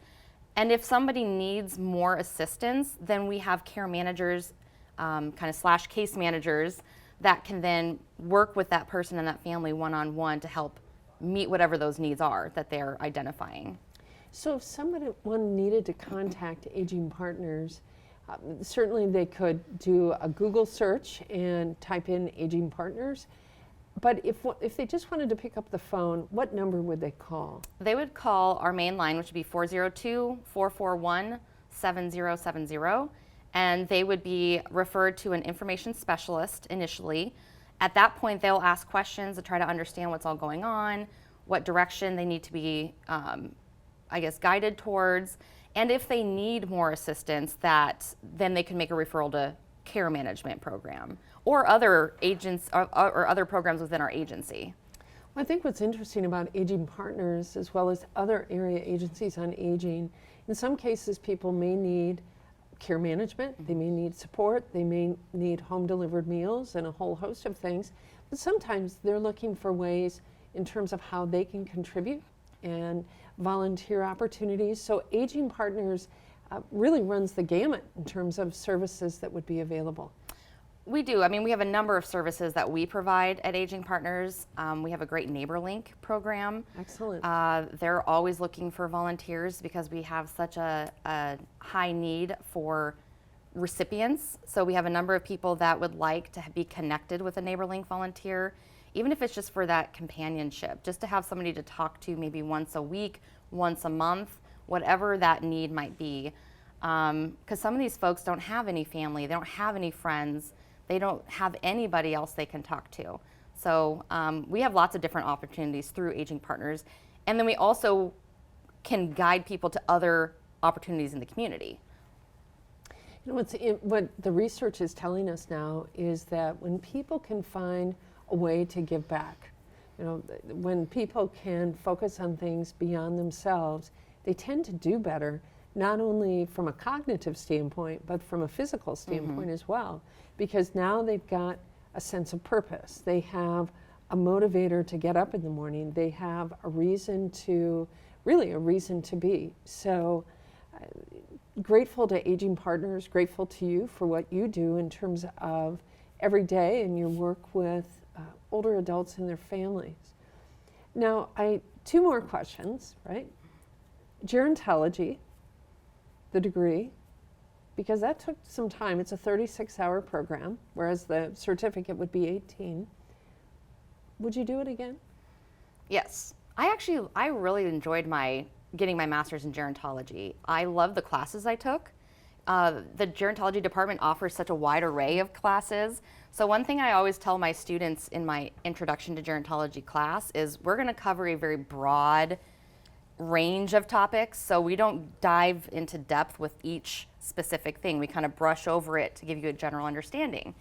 And if somebody needs more assistance, then we have care managers, kind of / case managers that can then work with that person and that family one-on-one to help meet whatever those needs are that they're identifying. So if someone needed to contact Aging Partners, certainly they could do a Google search and type in Aging Partners. But if they just wanted to pick up the phone, what number would they call? They would call our main line, which would be 402-441-7070, and they would be referred to an information specialist initially. At that point, they'll ask questions to try to understand what's all going on, what direction they need to be, guided towards, and if they need more assistance, then they can make a referral to care management program or other agents or other programs within our agency. Well, I think what's interesting about Aging Partners, as well as other area agencies on aging, in some cases people may need care management, they may need support, they may need home delivered meals and a whole host of things, but sometimes they're looking for ways in terms of how they can contribute and volunteer opportunities. So Aging Partners really runs the gamut in terms of services that would be available. We do. I mean, we have a number of services that we provide at Aging Partners. We have a great Neighbor Link program. Excellent. They're always looking for volunteers because we have such a high need for recipients. So we have a number of people that would like to be connected with a Neighbor Link volunteer, even if it's just for that companionship, just to have somebody to talk to maybe once a week, once a month, whatever that need might be. Because some of these folks don't have any family, they don't have any friends, they don't have anybody else they can talk to. So we have lots of different opportunities through Aging Partners. And then we also can guide people to other opportunities in the community. You know, what the research is telling us now is that when people can find a way to give back, you know, when people can focus on things beyond themselves, they tend to do better, not only from a cognitive standpoint, but from a physical standpoint as well, because now they've got a sense of purpose. They have a motivator to get up in the morning. They have a reason to be. So grateful to Aging Partners, grateful to you for what you do in terms of every day and your work with older adults and their families. Now, two more questions, right? Gerontology, the degree, because that took some time. It's a 36-hour program, whereas the certificate would be 18. Would you do it again? Yes. I really enjoyed getting my master's in gerontology. I love the classes I took. The gerontology department offers such a wide array of classes. So one thing I always tell my students in my introduction to gerontology class is we're going to cover a very broad range of topics. So we don't dive into depth with each specific thing. We kind of brush over it to give you a general understanding.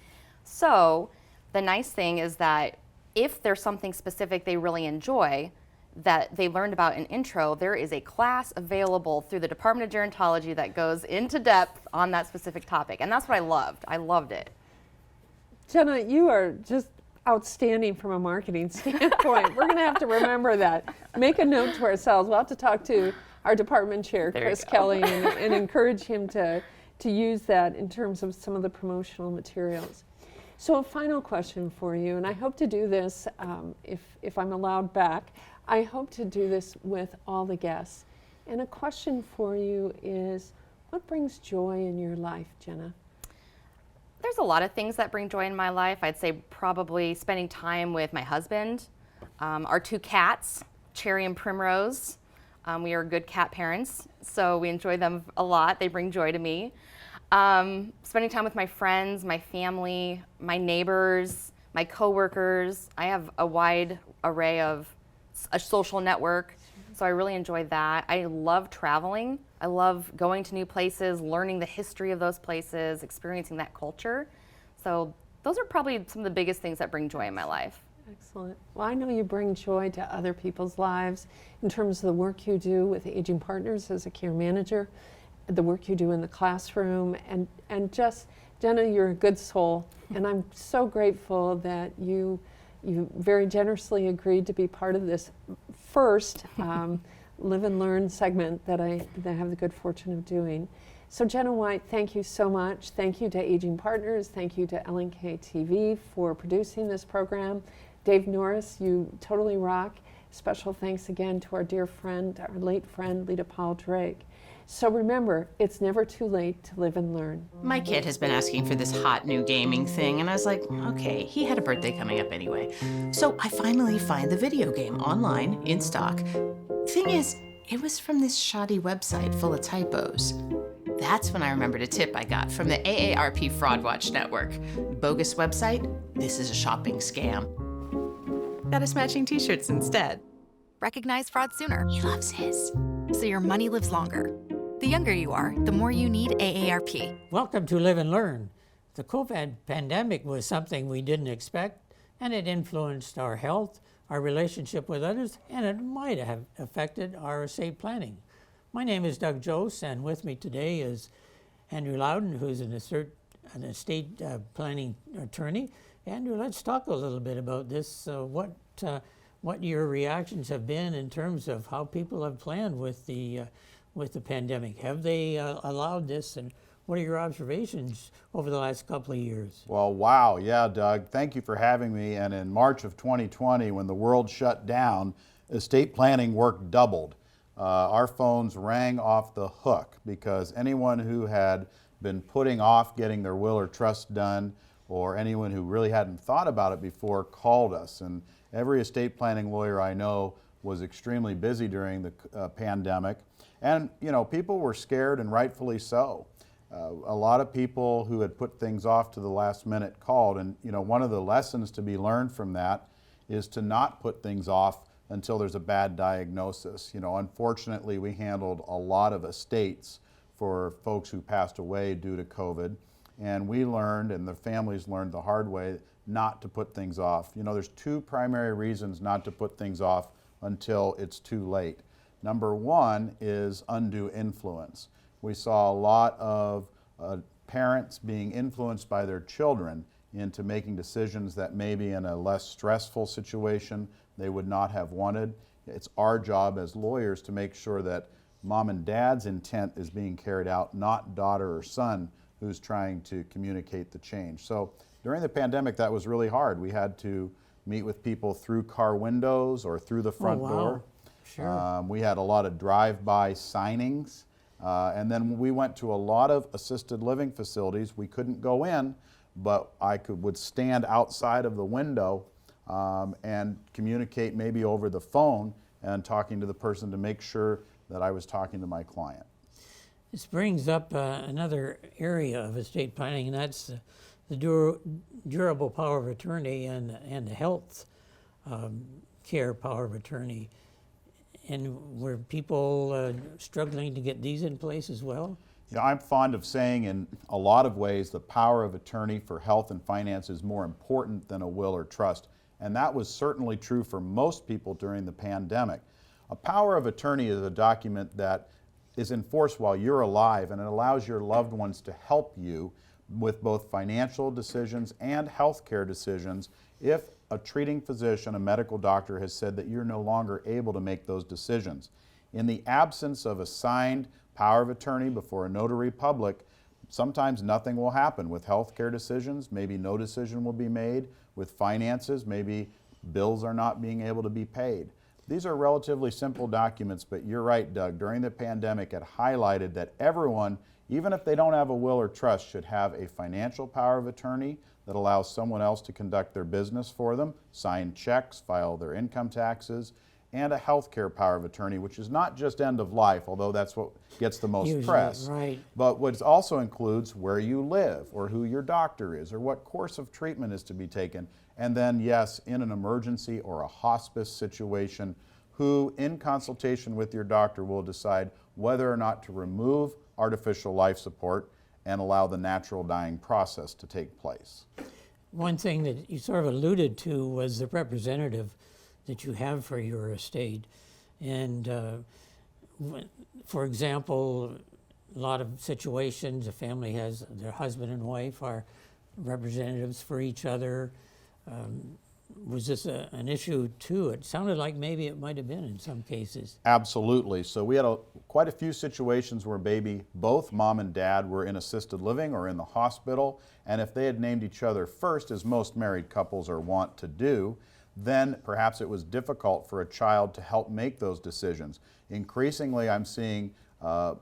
So the nice thing is that if there's something specific they really enjoy that they learned about in intro, there is a class available through the Department of Gerontology that goes into depth on that specific topic. And that's what I loved. I loved it. Jenna, you are just outstanding from a marketing standpoint. We're going to have to remember that. Make a note to ourselves. We'll have to talk to our department chair, Chris Kelly, and encourage him to use that in terms of some of the promotional materials. So a final question for you, and I hope to do this, if I'm allowed back, I hope to do this with all the guests. And a question for you is, what brings joy in your life, Jenna? There's a lot of things that bring joy in my life. I'd say probably spending time with my husband, our two cats, Cherry and Primrose. We are good cat parents, so we enjoy them a lot. They bring joy to me. Spending time with my friends, my family, my neighbors, my coworkers. I have a wide array of a social network, so I really enjoy that. I love traveling. I love going to new places, learning the history of those places, experiencing that culture. So those are probably some of the biggest things that bring joy in my life. Excellent. Well, I know you bring joy to other people's lives in terms of the work you do with Aging Partners as a care manager, the work you do in the classroom, and just, Jenna, you're a good soul, and I'm so grateful that you very generously agreed to be part of this first Live and Learn segment that I have the good fortune of doing. So Jenna White, thank you so much. Thank you to Aging Partners. Thank you to LNK TV for producing this program. Dave Norris, you totally rock. Special thanks again to our dear friend, our late friend, Lita Paul Drake. So remember, it's never too late to live and learn. My kid has been asking for this hot new gaming thing, and I was like, okay, he had a birthday coming up anyway. So I finally find the video game online, in stock. Thing is, it was from this shoddy website full of typos. That's when I remembered a tip I got from the AARP Fraud Watch Network. Bogus website, this is a shopping scam. Got us matching t-shirts instead. Recognize fraud sooner, He loves his. so your money lives longer. The younger you are, the more you need AARP. Welcome to Live and Learn. The COVID pandemic was something we didn't expect, and it influenced our health, our relationship with others, and it might have affected our estate planning. My name is Doug Jose, and with me today is Andrew Loudon, who's an estate planning attorney. Andrew, let's talk a little bit about this. What your reactions have been in terms of how people have planned with the pandemic. Have they allowed this, and what are your observations over the last couple of years? Well, wow, yeah, Doug, thank you for having me. And in March of 2020, when the world shut down, estate planning work doubled. Our phones rang off the hook because anyone who had been putting off getting their will or trust done, or anyone who really hadn't thought about it before, called us. And every estate planning lawyer I know was extremely busy during the pandemic. And, you know, people were scared, and rightfully so. A lot of people who had put things off to the last minute called. And, you know, one of the lessons to be learned from that is to not put things off until there's a bad diagnosis. You know, unfortunately, we handled a lot of estates for folks who passed away due to COVID. And we learned, and the families learned the hard way, not to put things off. You know, there's two primary reasons not to put things off until it's too late. Number one is undue influence. We saw a lot of parents being influenced by their children into making decisions that maybe in a less stressful situation they would not have wanted. It's our job as lawyers to make sure that mom and dad's intent is being carried out, not daughter or son who's trying to communicate the change. So during the pandemic, that was really hard. We had to meet with people through car windows or through the front door. Sure. We had a lot of drive-by signings. And then we went to a lot of assisted living facilities. We couldn't go in, but would stand outside of the window and communicate maybe over the phone and talking to the person to make sure that I was talking to my client. This brings up another area of estate planning, and that's the durable power of attorney and the health care power of attorney. And were people struggling to get these in place as well? You know, I'm fond of saying in a lot of ways the power of attorney for health and finance is more important than a will or trust. And that was certainly true for most people during the pandemic. A power of attorney is a document that is enforced while you're alive, and it allows your loved ones to help you with both financial decisions and health care decisions if a treating physician, a medical doctor, has said that you're no longer able to make those decisions. In the absence of a signed power of attorney before a notary public, sometimes nothing will happen with health care decisions. Maybe no decision will be made. With finances, maybe bills are not being able to be paid. These are relatively simple documents, but you're right, Doug. During the pandemic, it highlighted that everyone, even if they don't have a will or trust, should have a financial power of attorney that allows someone else to conduct their business for them, sign checks, file their income taxes, and a health care power of attorney, which is not just end of life, although that's what gets the most press, right. But what also includes where you live, or who your doctor is, or what course of treatment is to be taken. And then, yes, in an emergency or a hospice situation, who, in consultation with your doctor, will decide whether or not to remove artificial life support and allow the natural dying process to take place. One thing that you sort of alluded to was the representative that you have for your estate. And for example, a lot of situations, a family has their husband and wife are representatives for each other. Was this an issue too? It sounded like maybe it might have been in some cases. Absolutely. So we had quite a few situations where both mom and dad were in assisted living or in the hospital, and if they had named each other first, as most married couples are wont to do, then perhaps it was difficult for a child to help make those decisions. Increasingly, I'm seeing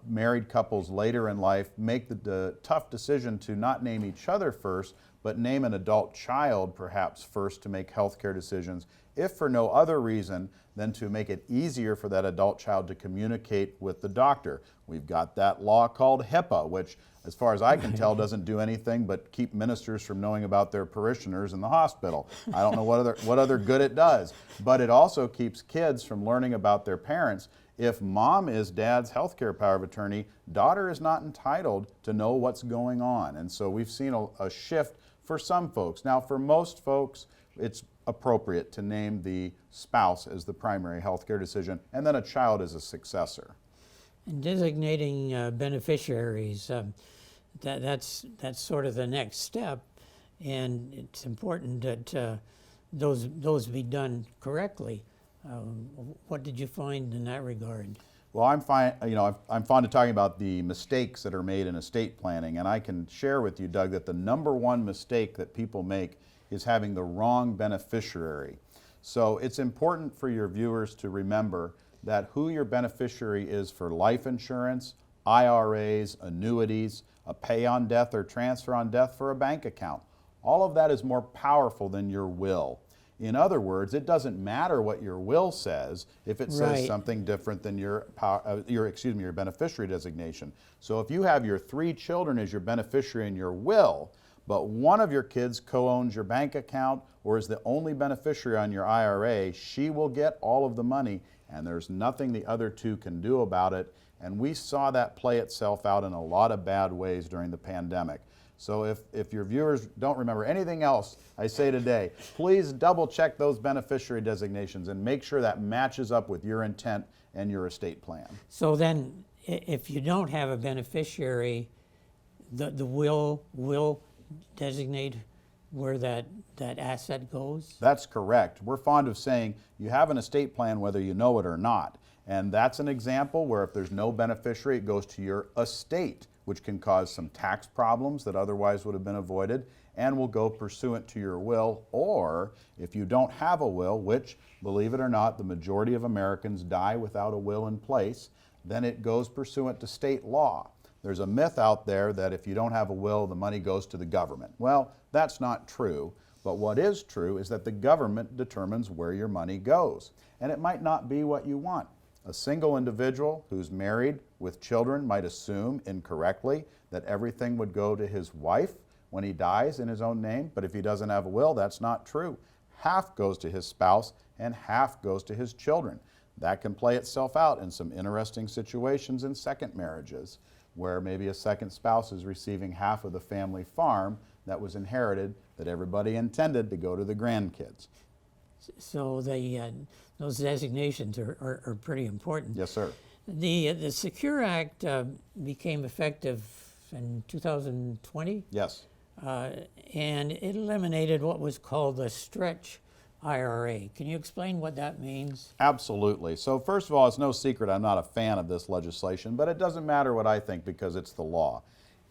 married couples later in life make the tough decision to not name each other first, but name an adult child perhaps first to make healthcare decisions, if for no other reason than to make it easier for that adult child to communicate with the doctor. We've got that law called HIPAA, which, as far as I can tell, doesn't do anything but keep ministers from knowing about their parishioners in the hospital. I don't know what other good it does, but it also keeps kids from learning about their parents. If mom is dad's healthcare power of attorney, daughter is not entitled to know what's going on. And so we've seen a shift for some folks. Now, for most folks, it's appropriate to name the spouse as the primary healthcare decision, and then a child as a successor. And designating beneficiaries, that's sort of the next step, and it's important that those be done correctly. What did you find in that regard? Well, I'm fond of talking about the mistakes that are made in estate planning, and I can share with you, Doug, that the number one mistake that people make is having the wrong beneficiary. So it's important for your viewers to remember that who your beneficiary is for life insurance, IRAs, annuities, a pay on death or transfer on death for a bank account. All of that is more powerful than your will. In other words, it doesn't matter what your will says if it says something different than your beneficiary designation. So if you have your 3 children as your beneficiary in your will, but one of your kids co-owns your bank account or is the only beneficiary on your IRA, she will get all of the money, and there's nothing the other 2 can do about it. And we saw that play itself out in a lot of bad ways during the pandemic. So if your viewers don't remember anything else I say today, please double check those beneficiary designations and make sure that matches up with your intent and your estate plan. So then, if you don't have a beneficiary, the will designate where that asset goes? That's correct. We're fond of saying you have an estate plan whether you know it or not. And that's an example where if there's no beneficiary, it goes to your estate, which can cause some tax problems that otherwise would have been avoided, and will go pursuant to your will. Or if you don't have a will, which, believe it or not, the majority of Americans die without a will in place, then it goes pursuant to state law. There's a myth out there that if you don't have a will, the money goes to the government. Well, that's not true. But what is true is that the government determines where your money goes. And it might not be what you want. A single individual who's married with children might assume incorrectly that everything would go to his wife when he dies in his own name, but if he doesn't have a will, that's not true. Half goes to his spouse and half goes to his children. That can play itself out in some interesting situations in second marriages, where maybe a second spouse is receiving half of the family farm that was inherited that everybody intended to go to the grandkids. So those designations are pretty important. Yes, sir. The Secure Act became effective in 2020. Yes. And it eliminated what was called the stretch IRA. Can you explain what that means? Absolutely. So first of all, it's no secret I'm not a fan of this legislation, but it doesn't matter what I think because it's the law.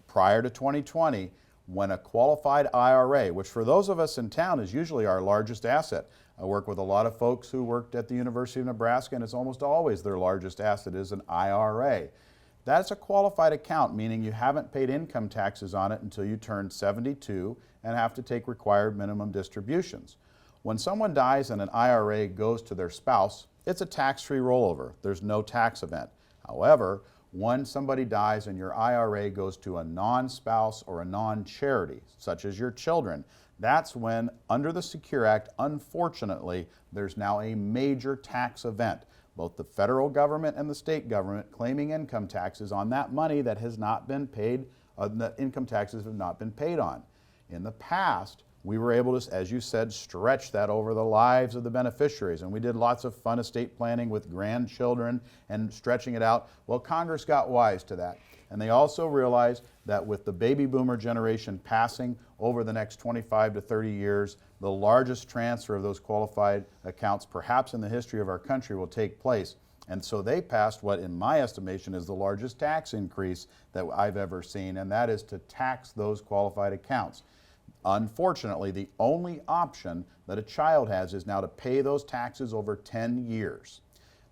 Prior to 2020, when a qualified IRA, which for those of us in town is usually our largest asset. I work with a lot of folks who worked at the University of Nebraska, and it's almost always their largest asset is an IRA. That's a qualified account, meaning you haven't paid income taxes on it until you turn 72 and have to take required minimum distributions. When someone dies and an IRA goes to their spouse, it's a tax-free rollover. There's no tax event. However, when somebody dies and your IRA goes to a non-spouse or a non-charity, such as your children, That's when, under the Secure Act, unfortunately, there's now a major tax event. Both the federal government and the state government claiming income taxes on that money that has not been paid, the income taxes have not been paid on. In the past, we were able to, as you said, stretch that over the lives of the beneficiaries. And we did lots of fun estate planning with grandchildren and stretching it out. Well, Congress got wise to that. And they also realized that with the baby boomer generation passing over the next 25 to 30 years, the largest transfer of those qualified accounts, perhaps in the history of our country, will take place. And so they passed what, in my estimation, is the largest tax increase that I've ever seen, and that is to tax those qualified accounts. Unfortunately, the only option that a child has is now to pay those taxes over 10 years.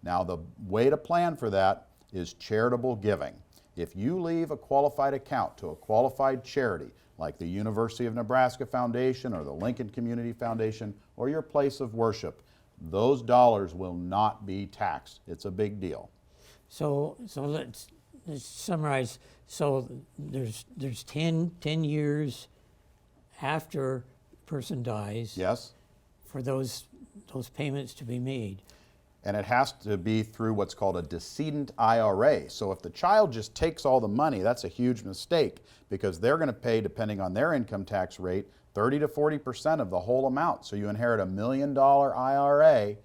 Now, the way to plan for that is charitable giving. If you leave a qualified account to a qualified charity, like the University of Nebraska Foundation or the Lincoln Community Foundation or your place of worship, those dollars will not be taxed. It's a big deal. So let's summarize. So there's 10 years after a person dies. Yes. For those payments to be made. And it has to be through what's called a decedent IRA. So if the child just takes all the money, that's a huge mistake, because they're going to pay, depending on their income tax rate, 30 to 40% of the whole amount. So you inherit $1 million IRA,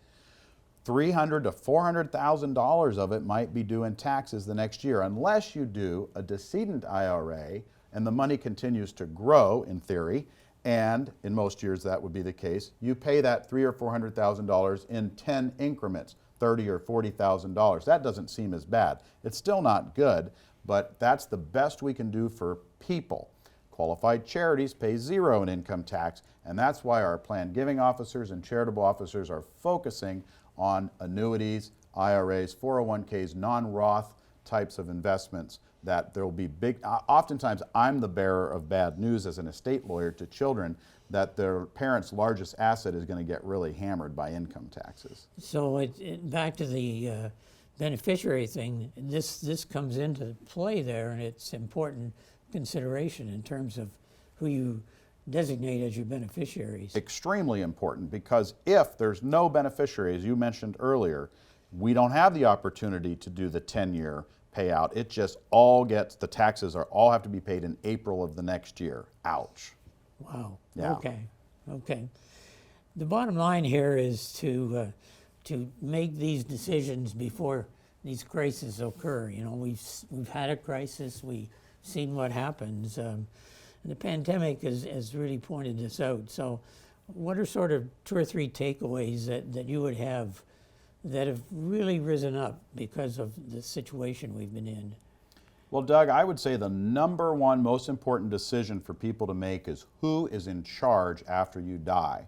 $300,000 to $400,000 of it might be due in taxes the next year, unless you do a decedent IRA and the money continues to grow, in theory, and in most years that would be the case. You pay that $300,000 or $400,000 in 10 increments, $30,000 or $40,000. That doesn't seem as bad. It's still not good, but that's the best we can do for people. Qualified charities pay zero in income tax, and that's why our planned giving officers and charitable officers are focusing on annuities, IRAs, 401ks, non-Roth types of investments, that there will be big, oftentimes I'm the bearer of bad news as an estate lawyer to children, that their parents' largest asset is going to get really hammered by income taxes. So back to the beneficiary thing, this comes into play there, and it's important consideration in terms of who you designate as your beneficiaries. Extremely important, because if there's no beneficiary, as you mentioned earlier, we don't have the opportunity to do the 10-year payout. It just all gets, the taxes all have to be paid in April of the next year. Ouch. Wow. Yeah. Okay. The bottom line here is to make these decisions before these crises occur. You know, we've had a crisis. We've seen what happens. And the pandemic has really pointed this out. So, what are sort of 2 or 3 takeaways that you would have that have really risen up because of the situation we've been in? Well, Doug, I would say the number one most important decision for people to make is who is in charge after you die.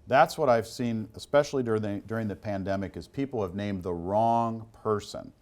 That's what I've seen, especially during the pandemic, is people have named the wrong person.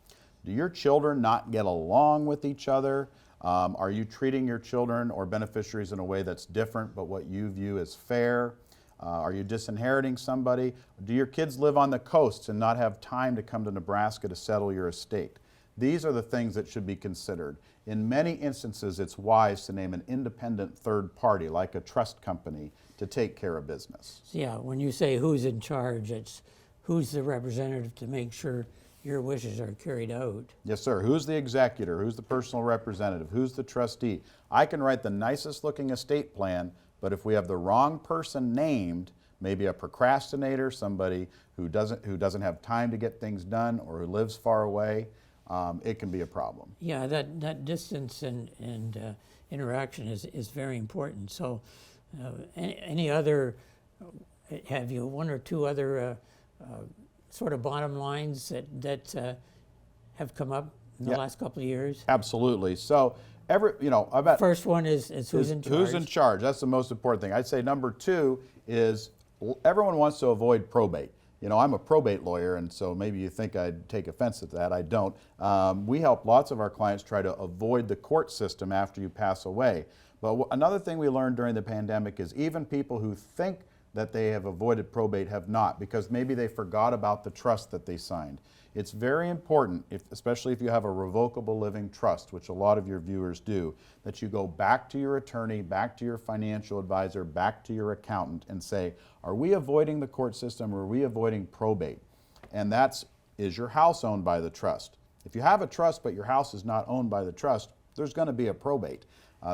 Do your children not get along with each other? Are you treating your children or beneficiaries in a way that's different but what you view as fair? Are you disinheriting somebody? Do your kids live on the coast and not have time to come to Nebraska to settle your estate? These are the things that should be considered. In many instances, it's wise to name an independent third party, like a trust company, to take care of business. Yeah, when you say who's in charge, it's who's the representative to make sure your wishes are carried out. Yes, sir. Who's the executor? Who's the personal representative? Who's the trustee? I can write the nicest looking estate plan, but if we have the wrong person named, maybe a procrastinator, somebody who doesn't have time to get things done or who lives far away, it can be a problem. Yeah, that distance and interaction is very important. So any other, have you 1 or 2 other sort of bottom lines that have come up in the last couple of years? Absolutely. So I bet first one is who's in charge. Who's in charge? That's the most important thing. I'd say number 2 is everyone wants to avoid probate. You know, I'm a probate lawyer, and so maybe you think I'd take offense at that. I don't. We help lots of our clients try to avoid the court system after you pass away. But another thing we learned during the pandemic is even people who think that they have avoided probate have not, because maybe they forgot about the trust that they signed. It's very important, especially if you have a revocable living trust, which a lot of your viewers do, that you go back to your attorney, back to your financial advisor, back to your accountant and say, are we avoiding the court system or are we avoiding probate? And is your house owned by the trust? If you have a trust but your house is not owned by the trust, there's going to be a probate.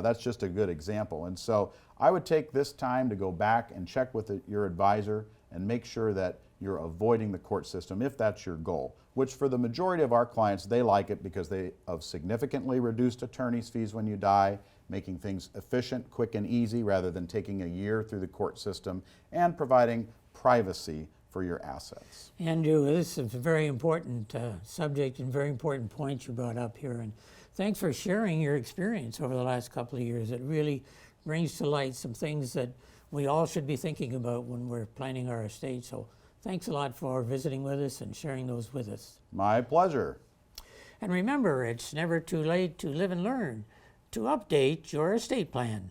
That's just a good example. And so I would take this time to go back and check with your advisor and make sure that you're avoiding the court system if that's your goal, which for the majority of our clients, they like it because they have significantly reduced attorney's fees when you die, making things efficient, quick, and easy rather than taking a year through the court system, and providing privacy for your assets. Andrew, this is a very important subject and very important point you brought up here. And thanks for sharing your experience over the last couple of years. It really brings to light some things that we all should be thinking about when we're planning our estate. So thanks a lot for visiting with us and sharing those with us. My pleasure. And remember, it's never too late to live and learn, to update your estate plan.